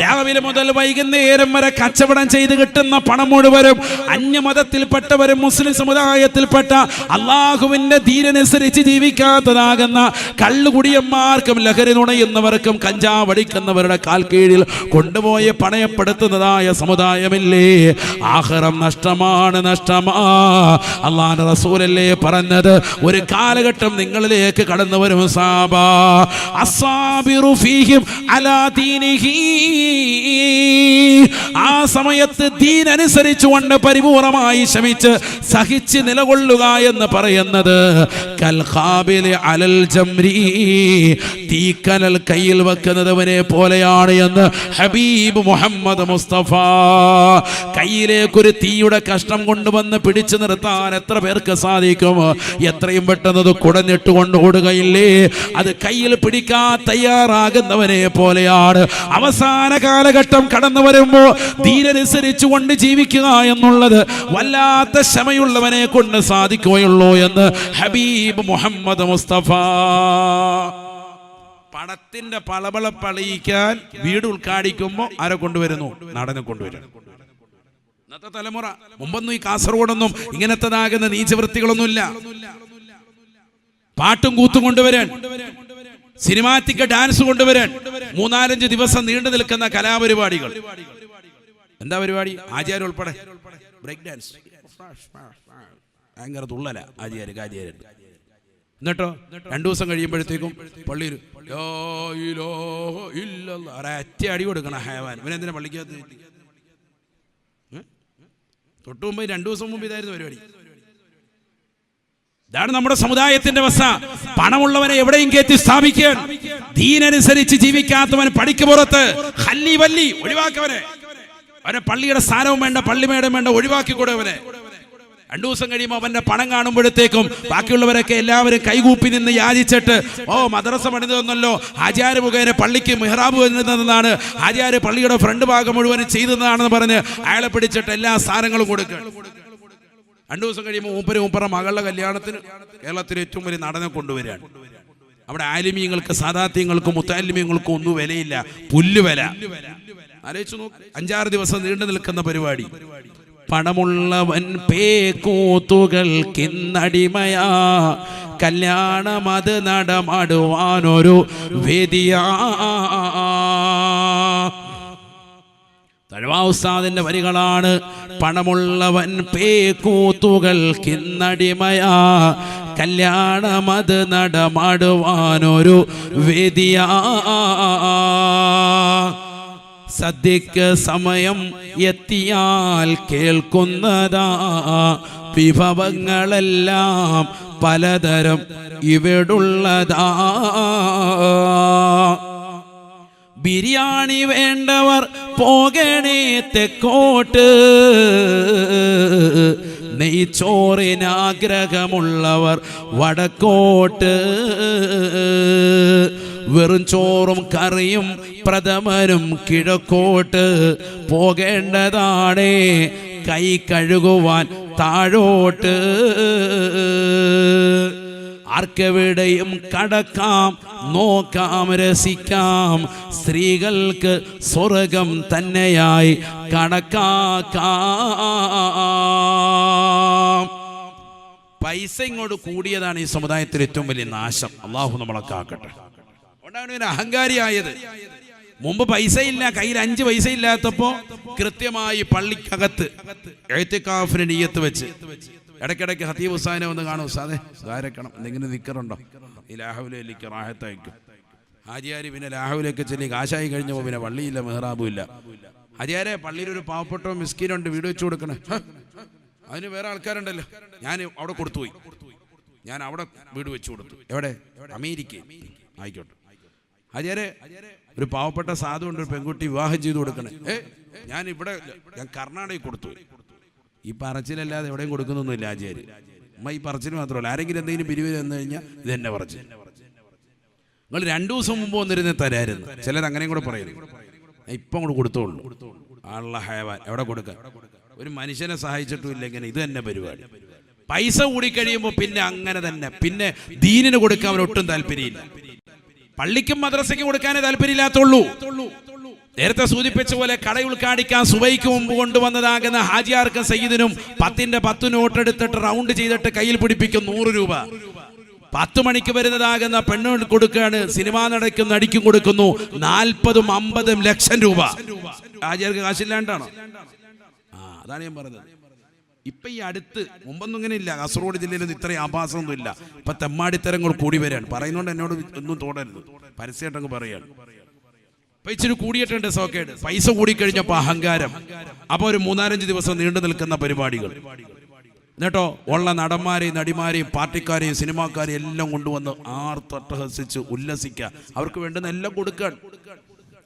രാവിലെ മുതൽ വൈകുന്നേരം വരെ കച്ചവടം ചെയ്ത് കിട്ടുന്ന പണം മുഴുവനും അന്യമതത്തിൽപ്പെട്ടവരും മുസ്ലിം സമുദായത്തിൽപ്പെട്ട അള്ളാഹുവിന്റെ ദീനനുസരിച്ച് ജീവിക്കാത്തതാകുന്ന കള്ളുകുടിയന്മാർക്കും ലഹരി നുണയുന്നവർക്കും കഞ്ചാവടിക്കുന്നവരുടെ കാൽ കീഴിൽ കൊണ്ടുപോയി പണയപ്പെടുത്തുന്നതായ സമുദായമില്ലേ? ആഖിറം നഷ്ടമാണ്, നഷ്ടമാ. അല്ലാഹുവിന്റെ റസൂലല്ലേ പറഞ്ഞത്, ഒരു കാലഘട്ടം നിങ്ങളിലേക്ക് കടന്നു വരും സഹാബ. അസ്സാബിറു ഫീഹിം അലാ ദീനിഹി, ആ സമയത്ത് ദീൻ അനുസരിച്ചുകൊണ്ട് പരിപൂർണമായി ശ്രമിച്ച് സഹിച്ച് നിലകൊള്ളുക എന്ന് പറയുന്നത് കൽ ഖാബിലി അലൽ ജംരി, തീക്കനൽ കയ്യിൽ വെക്കുന്നവനെ പോലെയാണ് എന്ന് ഹബീബ് മുഹമ്മദ് മുസ്തഫ. കയ്യിലേക്കൊരു തീയുടെ കഷ്ണം കൊണ്ടുവന്ന് പിടിച്ചു നിർത്താൻ എത്ര പേർക്ക് സാധിക്കും? എത്രയും പെട്ടെന്ന് കുടഞ്ഞിട്ട് കൊണ്ട് ഓടുകയില്ലേ? അത് കയ്യിൽ പിടിക്കാൻ തയ്യാറാകുന്നവനെ പോലെയാണ്. അവസാന കാലഘട്ടം കടന്നു വരുമ്പോ ദീനനുസരിച്ചു കൊണ്ട് ജീവിക്കുക എന്നുള്ളത് വല്ലാത്ത ക്ഷമയുള്ളവനെ കൊണ്ട് സാധിക്കുകയുള്ളൂ എന്ന് ഹബീബ് മുഹമ്മദ് മുസ്തഫ. പടത്തിന്റെ പളപള പളിയിക്കാൻ വീട് ഉദ്ഘാടിക്കുമ്പോ ആരെ കൊണ്ടുവരുന്നു? നടനെ കൊണ്ടുവരുന്നു. ഇന്നത്തെ തലമുറ, മുമ്പൊന്നും ഈ കാസർഗോഡൊന്നും ഇങ്ങനത്തതാകുന്ന നീചവൃത്തികളൊന്നുമില്ല. പാട്ടും കൂത്തും കൊണ്ടുവരാൻ, സിനിമാറ്റിക് ഡാൻസ് കൊണ്ടുവരാൻ, 3-4 ദിവസം നീണ്ടു നിൽക്കുന്ന കലാപരിപാടികൾ. എന്താ പരിപാടി? ആചാര്യ ഉൾപ്പെടെ ബ്രേക്ക് ഡാൻസ്, ഭയങ്കര തുള്ളല ആചാര്യ. എന്നിട്ടോ 2 ദിവസം കഴിയുമ്പോഴത്തേക്കും പള്ളിയിൽ ഒരൊറ്റ അടി കൊടുക്കണം ഹയവാൻ. ഇവനെന്തിനാ പള്ളിക്കകത്ത്? തൊട്ടു മുമ്പ് 2 ദിവസം മുമ്പ് ഇതായിരുന്നു പരിപാടി. ഇതാണ് നമ്മുടെ സമുദായത്തിന്റെ അവസ്ഥ. പണമുള്ളവനെ എവിടെയും കയറ്റി സ്ഥാപിക്കാൻ, ദീനനുസരിച്ച് ജീവിക്കാത്തവൻ പടിക്ക് പുറത്ത് ഹല്ലി വല്ലി ഒഴിവാക്കവനെ. അവനെ പള്ളിയുടെ സ്ഥാനവും വേണ്ട, പള്ളിമേടം വേണ്ട, ഒഴിവാക്കിക്കൂടെ അവനെ. 2 ദിവസം കഴിയുമ്പോൾ അവന്റെ പണം കാണുമ്പോഴത്തേക്കും ബാക്കിയുള്ളവരൊക്കെ എല്ലാവരും കൈകൂപ്പി നിന്ന് യാചിച്ചിട്ട്, മദ്രസ പണിതന്നല്ലോ, ആചാര്യ മുഖേന പള്ളിക്ക് മിഹ്റാബ് വരുന്നതെന്നാണ്, ആചാര്യ പള്ളിയുടെ ഫ്രണ്ട് ഭാഗം മുഴുവൻ ചെയ്തതാണെന്ന് പറഞ്ഞ് അയാളെ പിടിച്ചിട്ട് എല്ലാ സ്ഥാനങ്ങളും കൊടുക്കുക. 2 ദിവസം കഴിയുമ്പോൾ മൂപ്പര മകളുടെ കല്യാണത്തിന് കേരളത്തിലെ ഏറ്റവും വലിയ നടനെ കൊണ്ടുവരികയാണ്. അവിടെ ആലിമീങ്ങൾക്ക്, സാദാത്യങ്ങൾക്കും, മുത്താലിമീങ്ങൾക്കും ഒന്നും വിലയില്ല, പുല്ലുവില. ആലോചിച്ചു നോക്ക്. 5-6 ദിവസം നീണ്ടു നിൽക്കുന്ന പരിപാടി. പണമുള്ളവൻ പേക്കൂത്തുകൾക്കിന്നടിമയാ, കല്യാണമത് നടമാടുവാനൊരു വേദിയാ. തഴവാ ഉസ്താദിന്റെ വരികളാണ്. പണമുള്ളവൻ പേക്കൂത്തുകൾക്കിന്നടിമയാ, കല്യാണമത് നടമാടുവാനൊരു വേദിയാ. സദ്യക്ക് സമയം എത്തിയാൽ കേൾക്കുന്നതാ, വിഭവങ്ങളെല്ലാം പലതരം ഇവിടുള്ളതാ. ബിരിയാണി വേണ്ടവർ പോകണേ തെക്കോട്ട്, നെയ്ച്ചോറിനാഗ്രഹമുള്ളവർ വടക്കോട്ട്. വെറും ചോറും കറിയും പ്രഥമനും കിഴക്കോട്ട് പോകേണ്ടതാണേ, കൈ കഴുകുവാൻ താഴോട്ട്. ആർക്കെവിടെയും കടക്കാം, നോക്കാം, രസിക്കാം, സ്ത്രീകൾക്ക് സ്വർഗം തന്നെയായി കണക്കാക്കാം. പൈസ ഇങ്ങോട്ട് കൂടിയതാണ് ഈ സമുദായത്തിൽ ഏറ്റവും വലിയ നാശം. അള്ളാഹു നമ്മളെ കാക്കട്ടെ. അതുകൊണ്ടാണ് ഇവന് അഹങ്കാരിയായത്. മുമ്പ് പൈസ ഇല്ല, കയ്യിൽ 5 പൈസ ഇല്ലാത്തപ്പോ കൃത്യമായി പള്ളിക്കകത്ത് എഴുത്തിക്കാഫിന് നിയ്യത്ത് വെച്ച് ഇടയ്ക്കിടയ്ക്ക് ഹതീബ് ഹുസൈനെ ഒന്ന് കാണും. ഉസ്താദേ ദ്വാരക്കണം, എന്തെങ്കിലും ദിക്കറുണ്ടോ? ഈ ലാഹുലേക്ക് റാഹത്തയക്കും. ഹാജിയാര് പിന്നെ ലാഹുലേക്ക് ചെല്ലി കാശായി കഴിഞ്ഞപ്പോൾ പിന്നെ പള്ളിയില്ല, മെഹ്റാബും ഇല്ല. ഹാജിയാരെ പള്ളിയിലൊരു പാവപ്പെട്ട മിസ്കീനുണ്ട്, വീട് വെച്ച് കൊടുക്കണേ. അതിന് വേറെ ആൾക്കാരുണ്ടല്ലോ, ഞാൻ അവിടെ കൊടുത്തുപോയി, ഞാൻ അവിടെ വീട് വെച്ചു കൊടുത്തു. എവിടെ? അമേരിക്ക. ആയിക്കോട്ടെ. ഹാജിയാരെ ഒരു പാവപ്പെട്ട സാധുണ്ട്, ഒരു പെൺകുട്ടി വിവാഹം ചെയ്തു കൊടുക്കണേ. ഞാൻ ഇവിടെ, ഞാൻ കർണാടകയിൽ കൊടുത്തു. ഈ പറച്ചിലല്ലാതെ എവിടെയും കൊടുക്കുന്നൊന്നുമില്ല ആചാര്യ. അമ്മ ഈ പറച്ചിൽ മാത്രമല്ല, ആരെങ്കിലും എന്തെങ്കിലും പിരിവ് തന്നു കഴിഞ്ഞാൽ ഇത് എന്നെ പറച്ചിൽ. നിങ്ങൾ 2 ദിവസം മുമ്പ് വന്നിരുന്ന് തരായിരുന്നു. ചിലർ അങ്ങനെയും കൂടെ പറയുന്നു. ഇപ്പം കൂടെ കൊടുത്തോളൂ. ആളുള്ള ഹയവാൻ എവിടെ കൊടുക്കാൻ? ഒരു മനുഷ്യനെ സഹായിച്ചിട്ടും ഇല്ലെങ്കിൽ ഇത് തന്നെ പരിപാടി. പൈസ കൂടിക്കഴിയുമ്പോൾ പിന്നെ അങ്ങനെ തന്നെ. പിന്നെ ദീനിന് കൊടുക്കാൻ ഒട്ടും താല്പര്യമില്ല. പള്ളിക്കും മദ്രസയ്ക്കും കൊടുക്കാനേ താല്പര്യമില്ലാത്തുള്ളൂ. നേരത്തെ സൂചിപ്പിച്ച പോലെ കട ഉദ്ഘാടിക്കാൻ സുബൈക്ക് മുമ്പ് കൊണ്ടുവന്നതാകുന്ന ഹാജിയാർക്കും സയ്യിദിനും 10ന്റെ 10 നോട്ട് എടുത്തിട്ട് റൗണ്ട് ചെയ്തിട്ട് കയ്യിൽ പിടിപ്പിക്കും 100 രൂപ. 10 മണിക്ക് വരുന്നതാകുന്ന പെണ്ണ് കൊടുക്കുകയാണ്, സിനിമാ നടക്കും നടിക്കും കൊടുക്കുന്നു 40-50 ലക്ഷം രൂപ. ഹാജിയാർക്ക് കാശില്ലാണ്ടാണോ? അതാണ് ഞാൻ പറഞ്ഞത്. ഇപ്പൊ ഈ അടുത്ത്, മുമ്പൊന്നും ഇങ്ങനെ ഇല്ല, കാസർഗോഡ് ജില്ലയിൽ ഇത്രയും ആഭാസമൊന്നും ഇല്ല. ഇപ്പൊ തെമ്മാടിത്തരങ്ങൾ കൂടി വരികയാണ്. പറയുന്നോണ്ട് എന്നോട് ഒന്നും തോന്നരുത്, പരസ്യമായിട്ടങ്ങ് പറയാണ്. ഇച്ചിരി കൂടിയിട്ടുണ്ട് സോക്കേട്. പൈസ കൂടിക്കഴിഞ്ഞപ്പോ അഹങ്കാരം. അപ്പൊ ഒരു 3-5 ദിവസം നീണ്ടു നിൽക്കുന്ന പരിപാടികൾ. എന്നിട്ടോ ഉള്ള നടന്മാരെയും നടിമാരെയും പാർട്ടിക്കാരെയും സിനിമാക്കാരെയും എല്ലാം കൊണ്ടുവന്ന് ആർത്തട്ടഹസിച്ച് ഉല്ലസിക്കുക. അവർക്ക് വേണ്ടുന്ന എല്ലാം കൊടുക്കാൻ.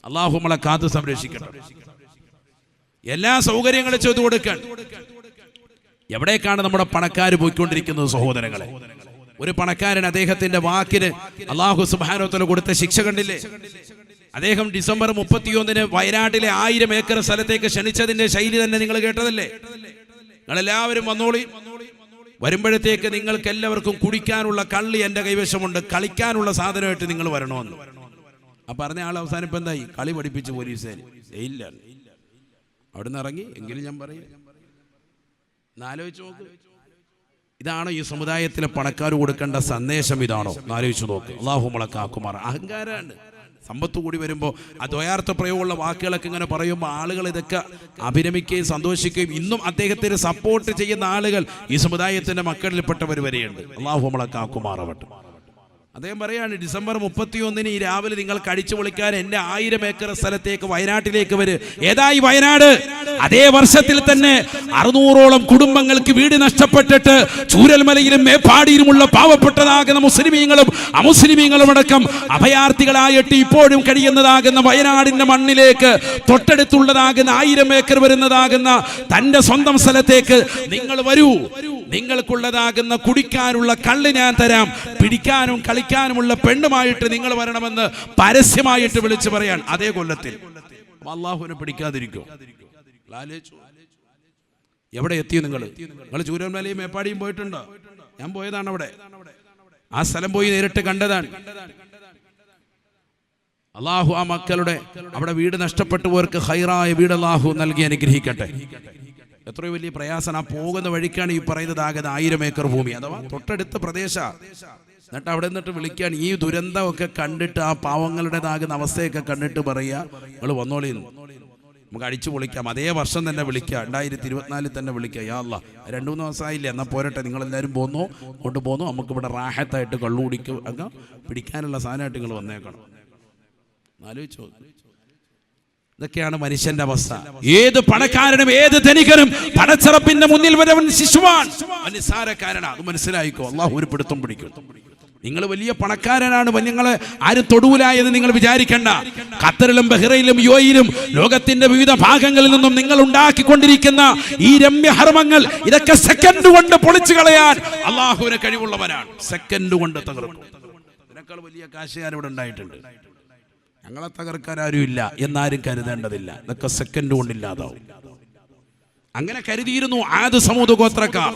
അള്ളാഹു നമ്മളെ കാത്തു സംരക്ഷിക്കണം. എല്ലാ സൗകര്യങ്ങളും ചെയ്തു കൊടുക്കാൻ. എവിടേക്കാണ് നമ്മുടെ പണക്കാർ പോയിക്കൊണ്ടിരിക്കുന്നത് സഹോദരങ്ങളെ? ഒരു പണക്കാരൻ അദ്ദേഹത്തിന്റെ വാക്കിന് അള്ളാഹു സുബ്ഹാനഹു വ തആല കൊടുത്ത ശിക്ഷ കണ്ടില്ലേ? അദ്ദേഹം ഡിസംബർ 31-ന് വയനാട്ടിലെ 1000 ഏക്കർ സ്ഥലത്തേക്ക് ക്ഷണിച്ചതിന്റെ ശൈലി തന്നെ നിങ്ങൾ കേട്ടതല്ലേ? നിങ്ങളെല്ലാവരും വന്നോളി, വരുമ്പോഴത്തേക്ക് നിങ്ങൾക്ക് എല്ലാവർക്കും കുടിക്കാനുള്ള കള്ളി എൻ്റെ കൈവശമുണ്ട്, കളിക്കാനുള്ള സാധനമായിട്ട് നിങ്ങൾ വരണമെന്ന്. ആ പറഞ്ഞ ആൾ അവസാനം ഇപ്പം എന്തായി? കളി പഠിപ്പിച്ച് പോലീസുകാർ ഇല്ല. അവിടുന്ന് ഇറങ്ങി. എങ്കിലും ഞാൻ പറയും, ആലോചിച്ച് നോക്ക്. ഇതാണോ ഈ സമുദായത്തിലെ പണക്കാർ കൊടുക്കേണ്ട സന്ദേശം? ഇതാണോ? ആലോചിച്ചു നോക്ക്. അല്ലാഹു നമ്മളെ കാക്കുമാർ. അഹങ്കാരാണ്. സമ്പത്ത് കൂടി വരുമ്പോൾ ആ ദ്വയാർത്ഥ പ്രയോഗമുള്ള വാക്കുകളൊക്കെ ഇങ്ങനെ പറയുമ്പോൾ ആളുകൾ ഇതൊക്കെ അഭിരമിക്കുകയും സന്തോഷിക്കുകയും ഇന്നും അദ്ദേഹത്തിന് സപ്പോർട്ട് ചെയ്യുന്ന ആളുകൾ ഈ സമുദായത്തിന്റെ മക്കളിൽപ്പെട്ടവർ വരെയുണ്ട്. അള്ളാഹു നമ്മളെ കാക്കുമാറാവട്ടെ. അദ്ദേഹം പറയാണ്, ഡിസംബർ 31 ഈ രാവിലെ നിങ്ങൾക്ക് അടിച്ചു പൊളിക്കാൻ എന്റെ 1000 ഏക്കർ സ്ഥലത്തേക്ക് വയനാട്ടിലേക്ക് വരും. ഏതായി വയനാട്? അതേ വർഷത്തിൽ തന്നെ 600ഓളം കുടുംബങ്ങൾക്ക് വീട് നഷ്ടപ്പെട്ടിട്ട് ചൂരൽമലയിലും മേപ്പാടിയിലുമുള്ള പാവപ്പെട്ടതാകുന്ന മുസ്ലിമീങ്ങളും അമുസ്ലിമീങ്ങളും അടക്കം അഭയാർത്ഥികളായിട്ട് ഇപ്പോഴും കഴിയുന്നതാകുന്ന വയനാടിന്റെ മണ്ണിലേക്ക് തൊട്ടടുത്തുള്ളതാകുന്ന 1000 ഏക്കർ വരുന്നതാകുന്ന തന്റെ സ്വന്തം സ്ഥലത്തേക്ക് നിങ്ങൾ വരൂ. നിങ്ങൾക്കുള്ളതാകുന്ന കുടിക്കാനുള്ള കള്ള് ഞാൻ തരാം, പിടിക്കാനും കളിക്കാനുമുള്ള പെണ്ണുമായിട്ട് നിങ്ങൾ വരണമെന്ന് പരസ്യമായിട്ട് വിളിച്ചു പറയാൻ അതേ കൊല്ലത്തിൽ. അള്ളാഹുവിനെ പിടിക്കാതിരിക്കും. എവിടെ എത്തി നിങ്ങൾ ചൂരൽമലയും മേപ്പാടിയും പോയിട്ടുണ്ടോ? ഞാൻ പോയതാണ് അവിടെ. ആ സ്ഥലം പോയി നേരിട്ട് കണ്ടതാണ്. അള്ളാഹു ആ മക്കളുടെ അവിടെ വീട് നഷ്ടപ്പെട്ടവർക്ക് ഹൈറായ വീട് അള്ളാഹു നൽകി അനുഗ്രഹിക്കട്ടെ. എത്രയോ വലിയ പ്രയാസം. ആ പോകുന്ന വഴിക്കാണ് ഈ പറയുന്നതാകുന്ന 1000 ഏക്കർ ഭൂമി അഥവാ തൊട്ടടുത്ത പ്രദേശ. എന്നിട്ട് അവിടെ നിന്നിട്ട് വിളിക്കാൻ ഈ ദുരന്തമൊക്കെ കണ്ടിട്ട് ആ പാവങ്ങളുടേതാകുന്ന അവസ്ഥയൊക്കെ കണ്ടിട്ട് പറയുക, നിങ്ങൾ വന്നോളി, നമുക്ക് അടിച്ചു പൊളിക്കാം. അതേ വർഷം തന്നെ വിളിക്കുക, 2024 തന്നെ വിളിക്കുക. യാ അല്ലാ 2-3 ദിവസമായില്ലേ, എന്നാൽ പോരട്ടെ, നിങ്ങളെല്ലാവരും പോന്നു കൊണ്ടുപോന്നു, നമുക്കിവിടെ റാഹത്തായിട്ട് കള്ളുകുടിക്കും അങ്ങ് പിടിക്കാനുള്ള സാധനമായിട്ട് നിങ്ങൾ വന്നേക്കണം. ആലോചിച്ചോ? ഇതൊക്കെയാണ് മനുഷ്യന്റെ അവസ്ഥ. ഏത് പണക്കാരനും ഏത് ധനികനും പടച്ചറപ്പിന്റെ മുന്നിൽ വരവൻ ശിശുവാൻ, നിസ്സാരക്കാരനാ. അത് മനസ്സിലായിക്കോ. അള്ളാഹു ഒരു പിടുത്തം പിടിക്കും. നിങ്ങൾ വലിയ പണക്കാരനാണ്, നിങ്ങളെ ആരും തൊടൂലായെന്ന് നിങ്ങൾ വിചാരിക്കണ്ട. ഖത്തറിലും ബഹ്റൈനിലും യുഎഇയിലും ലോകത്തിന്റെ വിവിധ ഭാഗങ്ങളിൽ നിന്നും നിങ്ങൾ ഉണ്ടാക്കിക്കൊണ്ടിരിക്കുന്ന ഈ രമ്യഹർമ്മങ്ങൾ ഇതൊക്കെ സെക്കൻഡ് കൊണ്ട് പൊളിച്ചു കളയാൻ അള്ളാഹുവിന് കഴിവുള്ളവനാണ്. സെക്കൻഡ് കൊണ്ട് തകർക്കും. ഇതിനേക്കാൾ വലിയ കാശുകാർ ഇവിടെ ഉണ്ടായിട്ടുണ്ട്. ഞങ്ങളെ തകർക്കാൻ ആരും ഇല്ല എന്നാരും കരുതേണ്ടതില്ല. ഇതൊക്കെ സെക്കൻഡ് കൊണ്ടില്ലാതാവും. അങ്ങനെ കരുതിയിരുന്നു ആദ് സമൂദ് ഗോത്രക്കാർ.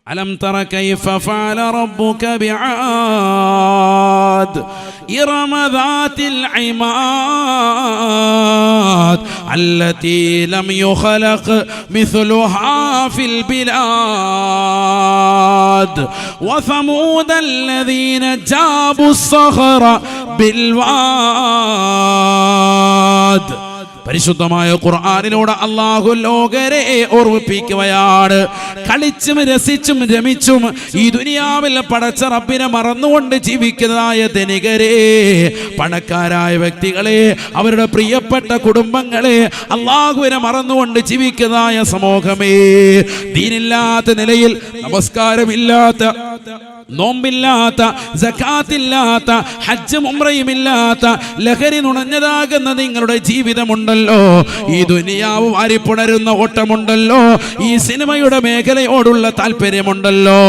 അലം തറ കൈഫ ഫഅല റബ്ബുക ബിആദ് ഇറമ ദാതിൽ ഇമാദ് അല്ലതി ലം യുഖലഖ് മിസ്ലുഹാ ഫിൽ ബിലാദ് വസമൂദ الذين جابوا الصخر بالواد. പരിശുദ്ധമായ ഖുർആനിലൂടെ അല്ലാഹു ലോകരെ ഓർമ്മിപ്പിക്കുകയാണ്. കളിച്ചും രസിച്ചും രമിച്ചും ഈ ദുനിയാവിൽ പടച്ച റബ്ബിനെ മറന്നുകൊണ്ട് ജീവിക്കുന്നതായ ധനികരെ, പണക്കാരായ വ്യക്തികളെ, അവരുടെ പ്രിയപ്പെട്ട കുടുംബങ്ങളെ, അല്ലാഹുവിനെ മറന്നുകൊണ്ട് ജീവിക്കുന്നതായ സമൂഹമേ, ദീനില്ലാത്ത നിലയിൽ, നമസ്കാരമില്ലാത്ത, നോമ്പില്ലാത്ത, സകാത്തില്ലാത്ത, ഹജ്ജും ഉംറയുമില്ലാത്ത, ലഹരി നുണഞ്ഞതാകുന്ന നിങ്ങളുടെ ജീവിതമുണ്ടല്ലോ, ഈ ദുനിയാവ് വാരിപ്പുണരുന്ന ഓട്ടമുണ്ടല്ലോ, ഈ സിനിമയുടെ മേഖലയോടുള്ള താല്പര്യമുണ്ടല്ലോ,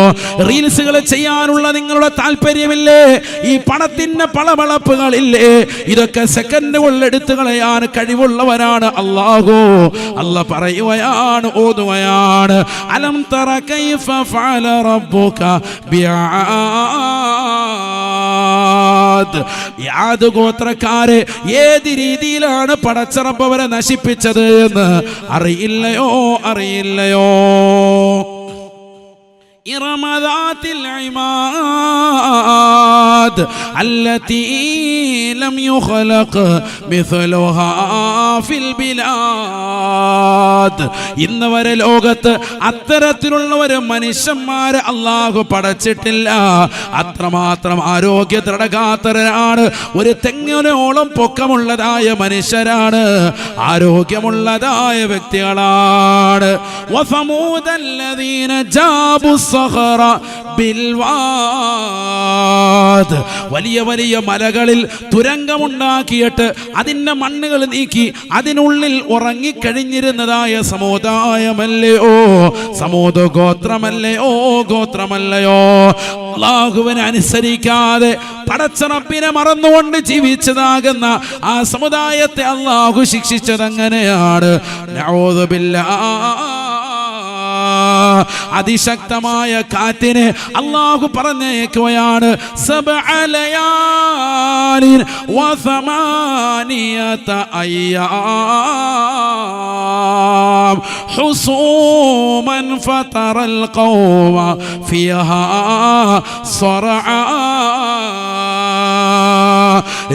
റീൽസുകൾ ചെയ്യാനുള്ള നിങ്ങളുടെ താല്പര്യമില്ലേ, ഈ പണത്തിന്റെ പളവളപ്പുകളില്ലേ, ഇതൊക്കെ സെക്കൻഡുകൾ എടുത്തു കളയാൻ കഴിവുള്ളവരാണ് അല്ലാഹു. അല്ലാഹ് പറയുകയാണ്, ഓതുകയാണ്, അലം തറ കൈഫ ഫഅല റബ്ബുക യാദ് ഗോത്രക്കാരെ ഏത് രീതിയിലാണ് പടച്ചറബ് അവരെ നശിപ്പിച്ചത് എന്ന് അറിയില്ലയോ? إرم ذات العماد التي لم يخلق مثلها في البلاد. ഇന്ന് വരെ ലോകത്ത് അത്തരത്തിലുള്ളവര് മനുഷ്യന്മാരെ അല്ലാഹു പടച്ചിട്ടില്ല. അത്രമാത്രം ആരോഗ്യ ദൃഢഗാത്രരാണ്, ഒരു തെങ്ങിനോളം പൊക്കമുള്ളതായ മനുഷ്യരാണ്, ആരോഗ്യമുള്ളതായ വ്യക്തികളാണ്. وثمود الذين جابوا الصخر بالواد. വലിയ വലിയ മലകളിൽ തുരങ്കമുണ്ടാക്കിയിട്ട് അതിൻ്റെ മണ്ണുകൾ നീക്കി അതിനുള്ളിൽ ഉറങ്ങിക്കഴിഞ്ഞിരുന്നതായ സമുദായമല്ലയോ, സമൂദ് ഗോത്രമല്ലയോ, അല്ലാഹുവിനെ അനുസരിക്കാതെ പടച്ച റബ്ബിനെ മറന്നുകൊണ്ട് ജീവിച്ചതാകുന്ന ആ സമുദായത്തെ അല്ലാഹു ശിക്ഷിച്ചത് അങ്ങനെയാണ്. നഊദു ബില്ലാഹ്. അതിശക്തമായ കാറ്റിനെ അല്ലാഹു പറഞ്ഞേക്കുകയാണ്. സബഅ ലയാലിൻ വസമാനിയത അയ്യാം ഹുസൂമൻ ഫതറൽ ഖൗമ ഫിഹാ സ്വറആ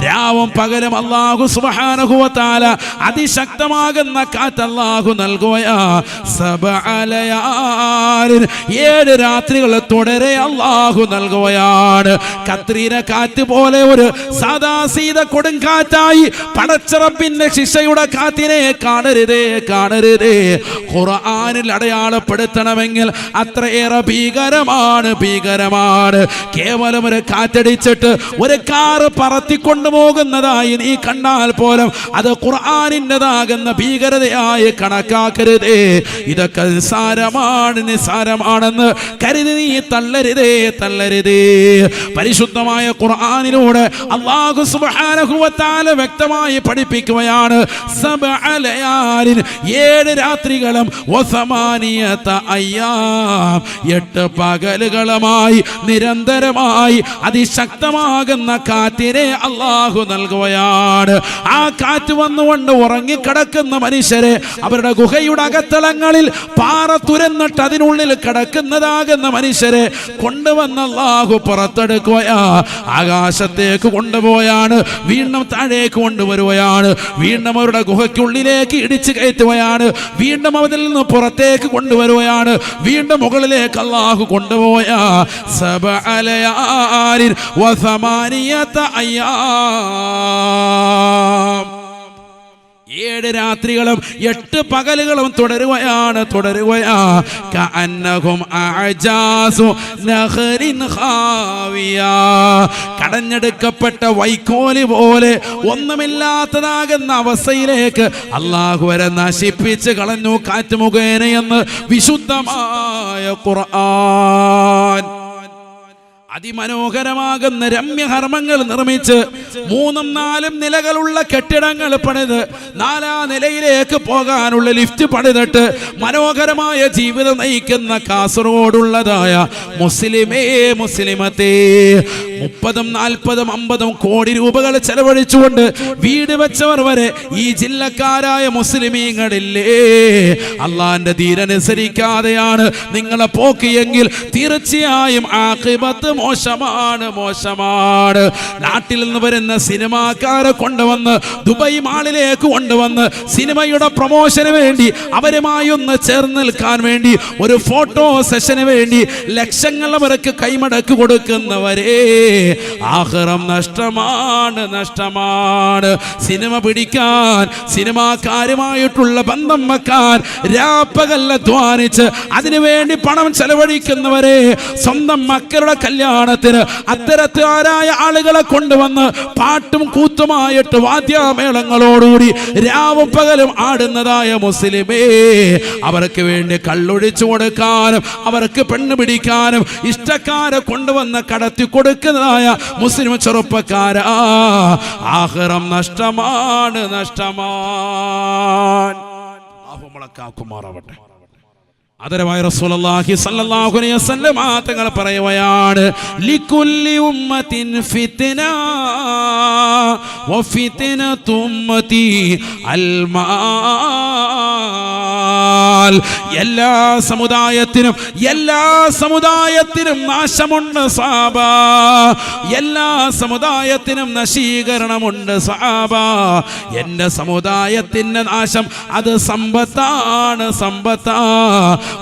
രാവും പകലും അല്ലാഹു സുബ്ഹാനഹു വ തആല അതിശക്തമാകുന്ന കാറ്റ് അല്ലാഹു നൽകുകയാ. 7 രാത്രികൾ തുടരെ അല്ലാഹു നൽകുകയാണ്. കത്രീന കാറ്റ് പോലെ ഒരു സാദാ സീത കൊടുങ്കാറ്റായി പടച്ചറപ്പിന്റെ ശിക്ഷയുടെ കാറ്റിനെ കാണരുതേ, കാണരുതേ. ഖുർആനിൽ അടയാളപ്പെടുത്തണമെങ്കിൽ അത്രയേറെ ഭീകരമാണ്, ഭീകരമാണ്. കേവലം ഒരു കാറ്റടിച്ചിട്ട് ഒരു കാറ് പറത്തിക്കൊണ്ടുപോകുന്നതായി നീ കണ്ടാൽ പോലും അത് ഖുർആനിൻ്റെതാകുന്ന ഭീകരതയായി കണക്കാക്കരുതേ. ഇതൊക്കെ നിസ്സാരമാണ്, നിസ്സാരമാണെന്ന് കരുതി നീ തള്ളരുതേ, തള്ളരുതേ. പരിശുദ്ധമായ ഖുർആനിലൂടെ അല്ലാഹു സുബ്ഹാനഹു വ തആല വ്യക്തമായി പഠിപ്പിക്കുകയാണ്. 7 രാത്രികളും 8 അയ്യാം, 8 പകലുകളുമായി നിരന്തരമായി അതിശക്തമാകുന്ന കാറ്റിനെ അല്ലാഹു നൽകുകയാണ്. ആ കാറ്റ് വന്നുകൊണ്ട് ഉറങ്ങിക്കിടക്കുന്ന മനുഷ്യരെ അവരുടെ ഗുഹയുടെ അകത്തളങ്ങളിൽ പാറ തുരന്നിട്ട് അതിനുള്ളിൽ കിടക്കുന്നതാകുന്ന മനുഷ്യരെ കൊണ്ടുവന്ന് അല്ലാഹു പുറത്തെടുക്കുകയാ. ആകാശത്തേക്ക് കൊണ്ടുപോയാണ്, വീണ്ടും താഴേക്ക് കൊണ്ടുവരുകയാണ്, വീണ്ടും അവരുടെ ഗുഹയ്ക്കുള്ളിലേക്ക് ഇടിച്ചു കയറ്റുകയാണ്, വീണ്ടും അതിൽ നിന്ന് പുറത്തേക്ക് കൊണ്ടുവരുകയാണ്, വീണ്ടും മുകളിലേക്ക് അല്ലാഹു കൊണ്ടുപോയാ. 7 രാത്രികളും 8 പകലുകളും തുടരുകയാണ്, തുടരുകയാ. കഅന്നഹും അഅജാസു നഖറിൻ ഖാവിയാ, കടഞ്ഞെടുക്കപ്പെട്ട വൈക്കോല് പോലെ ഒന്നുമില്ലാത്തതാകുന്ന അവസ്ഥയിലേക്ക് അല്ലാഹു വരെ നശിപ്പിച്ച് കളഞ്ഞു കാറ്റ് മുഖേനയെന്ന് വിശുദ്ധമായ ഖുർആൻ. അതിമനോഹരമാകുന്ന രമ്യകർമ്മങ്ങൾ നിർമ്മിച്ച് 3ഉം 4ഉം നിലകളുള്ള കെട്ടിടങ്ങൾ പണിത് 4ാം നിലയിലേക്ക് പോകാനുള്ള ലിഫ്റ്റ് പണിതിട്ട് മനോഹരമായ ജീവിതം നയിക്കുന്ന കാസർഗോഡുള്ളതായ മുസ്ലിമേ, മുസ്ലിമത്തേ, 30ഉം 40ഉം 50ഉം കോടി രൂപകൾ ചെലവഴിച്ചുകൊണ്ട് വീട് വെച്ചവർ വരെ ഈ ജില്ലക്കാരായ മുസ്ലിമീങ്ങളില്ലേ? അള്ളാന്റെ ദീനനുസരിക്കാതെയാണ് നിങ്ങളെ പോക്കിയെങ്കിൽ തീർച്ചയായും ആഖിബത്ത് മോശമാണ്, മോശമാണ്. നാട്ടിൽ നിന്ന് വരുന്ന സിനിമാക്കാരെ കൊണ്ടുവന്ന് ദുബായ് മാളിലേക്ക് കൊണ്ടുവന്ന് സിനിമയുടെ പ്രൊമോഷന് വേണ്ടി അവരുമായി ഒന്ന് ചേർന്ന് നിൽക്കാൻ വേണ്ടി ഒരു ഫോട്ടോ സെഷന് വേണ്ടി ലക്ഷങ്ങൾ അവർക്ക് കൈമടക്ക് കൊടുക്കുന്നവരെ ആഖിറം നഷ്ടമാണ്, നഷ്ടമാണ്. സിനിമ പിടിക്കാൻ, സിനിമാക്കാരുമായിട്ടുള്ള ബന്ധം വെക്കാൻ രാപ്പകൽ അധ്വാനിച്ച് അതിനുവേണ്ടി പണം ചെലവഴിക്കുന്നവരെ സ്വന്തം മക്കളുടെ കല്യാണത്തിന് അത്തരത്തിലായ ആളുകളെ കൊണ്ടുവന്ന് പാട്ടും കൂത്തുമായിട്ട് വാദ്യമേളങ്ങളോടുകൂടി രാവും പകലും ആടുന്നതായ മുസ്ലിമേ, അവർക്ക് വേണ്ടി കള്ളൊഴിച്ചു കൊടുക്കാനും അവർക്ക് പെണ്ണ് പിടിക്കാനും ഇഷ്ടക്കാരെ കൊണ്ടുവന്ന് കടത്തി കൊടുക്കുന്നതായ മുസ്ലിം ചെറുപ്പക്കാരാ, ആഖിറം നഷ്ടമാണ്, നഷ്ടമാണ്. ആദരവായ റസൂലുള്ളാഹി സ്വല്ലല്ലാഹു അലൈഹി വസല്ലം തങ്ങൾ പറയുകയാണ്, ലികുല്ലി ഉമ്മത്തിൻ ഫിത്ന വഫിത്നതു ഉമ്മതി അൽമാൽ. എല്ലാ സമുദായത്തിനും നാശമുണ്ട് സഹാബ, എല്ലാ സമുദായത്തിനും നശീകരണമുണ്ട് സഹാബ. എൻ്റെ സമുദായത്തിൻ്റെ നാശം അത് സമ്പത്താണ്, സമ്പത്താ.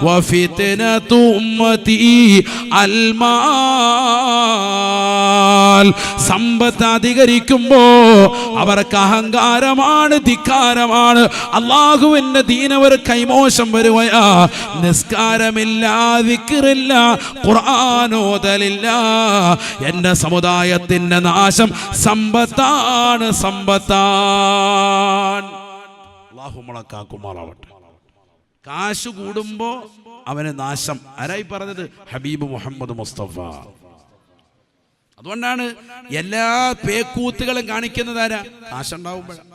വഫിത്നതു ഉമ്മതി അൽമാൽ. സമ്പത്ത് അധികരിക്കുമ്പോ അവർക്ക് അഹങ്കാരമാണ്, ധിക്കാരമാണ്. അല്ലാഹുവിന്റെ ദീൻ അവർ കൈമോശം വരുകയാ. നിസ്കാരമില്ല, ദിക്റില്ല, ഖുർആൻ ഓതലില്ല. എൻ്റെ സമുദായത്തിന്റെ നാശം സമ്പത്താണ്, സമ്പത്താണ്. അല്ലാഹു നമ്മളെ കാക്കുമാറാവട്ടെ. കാശ് കൂടുമ്പോ അവന് നാശം. ആരായി പറഞ്ഞത്? ഹബീബ് മുഹമ്മദ് മുസ്തഫ. അതുകൊണ്ടാണ് എല്ലാ പേക്കൂത്തുകളും കാണിക്കുന്നത് ആരാ? കാശുണ്ടാവുമ്പോഴാണ്.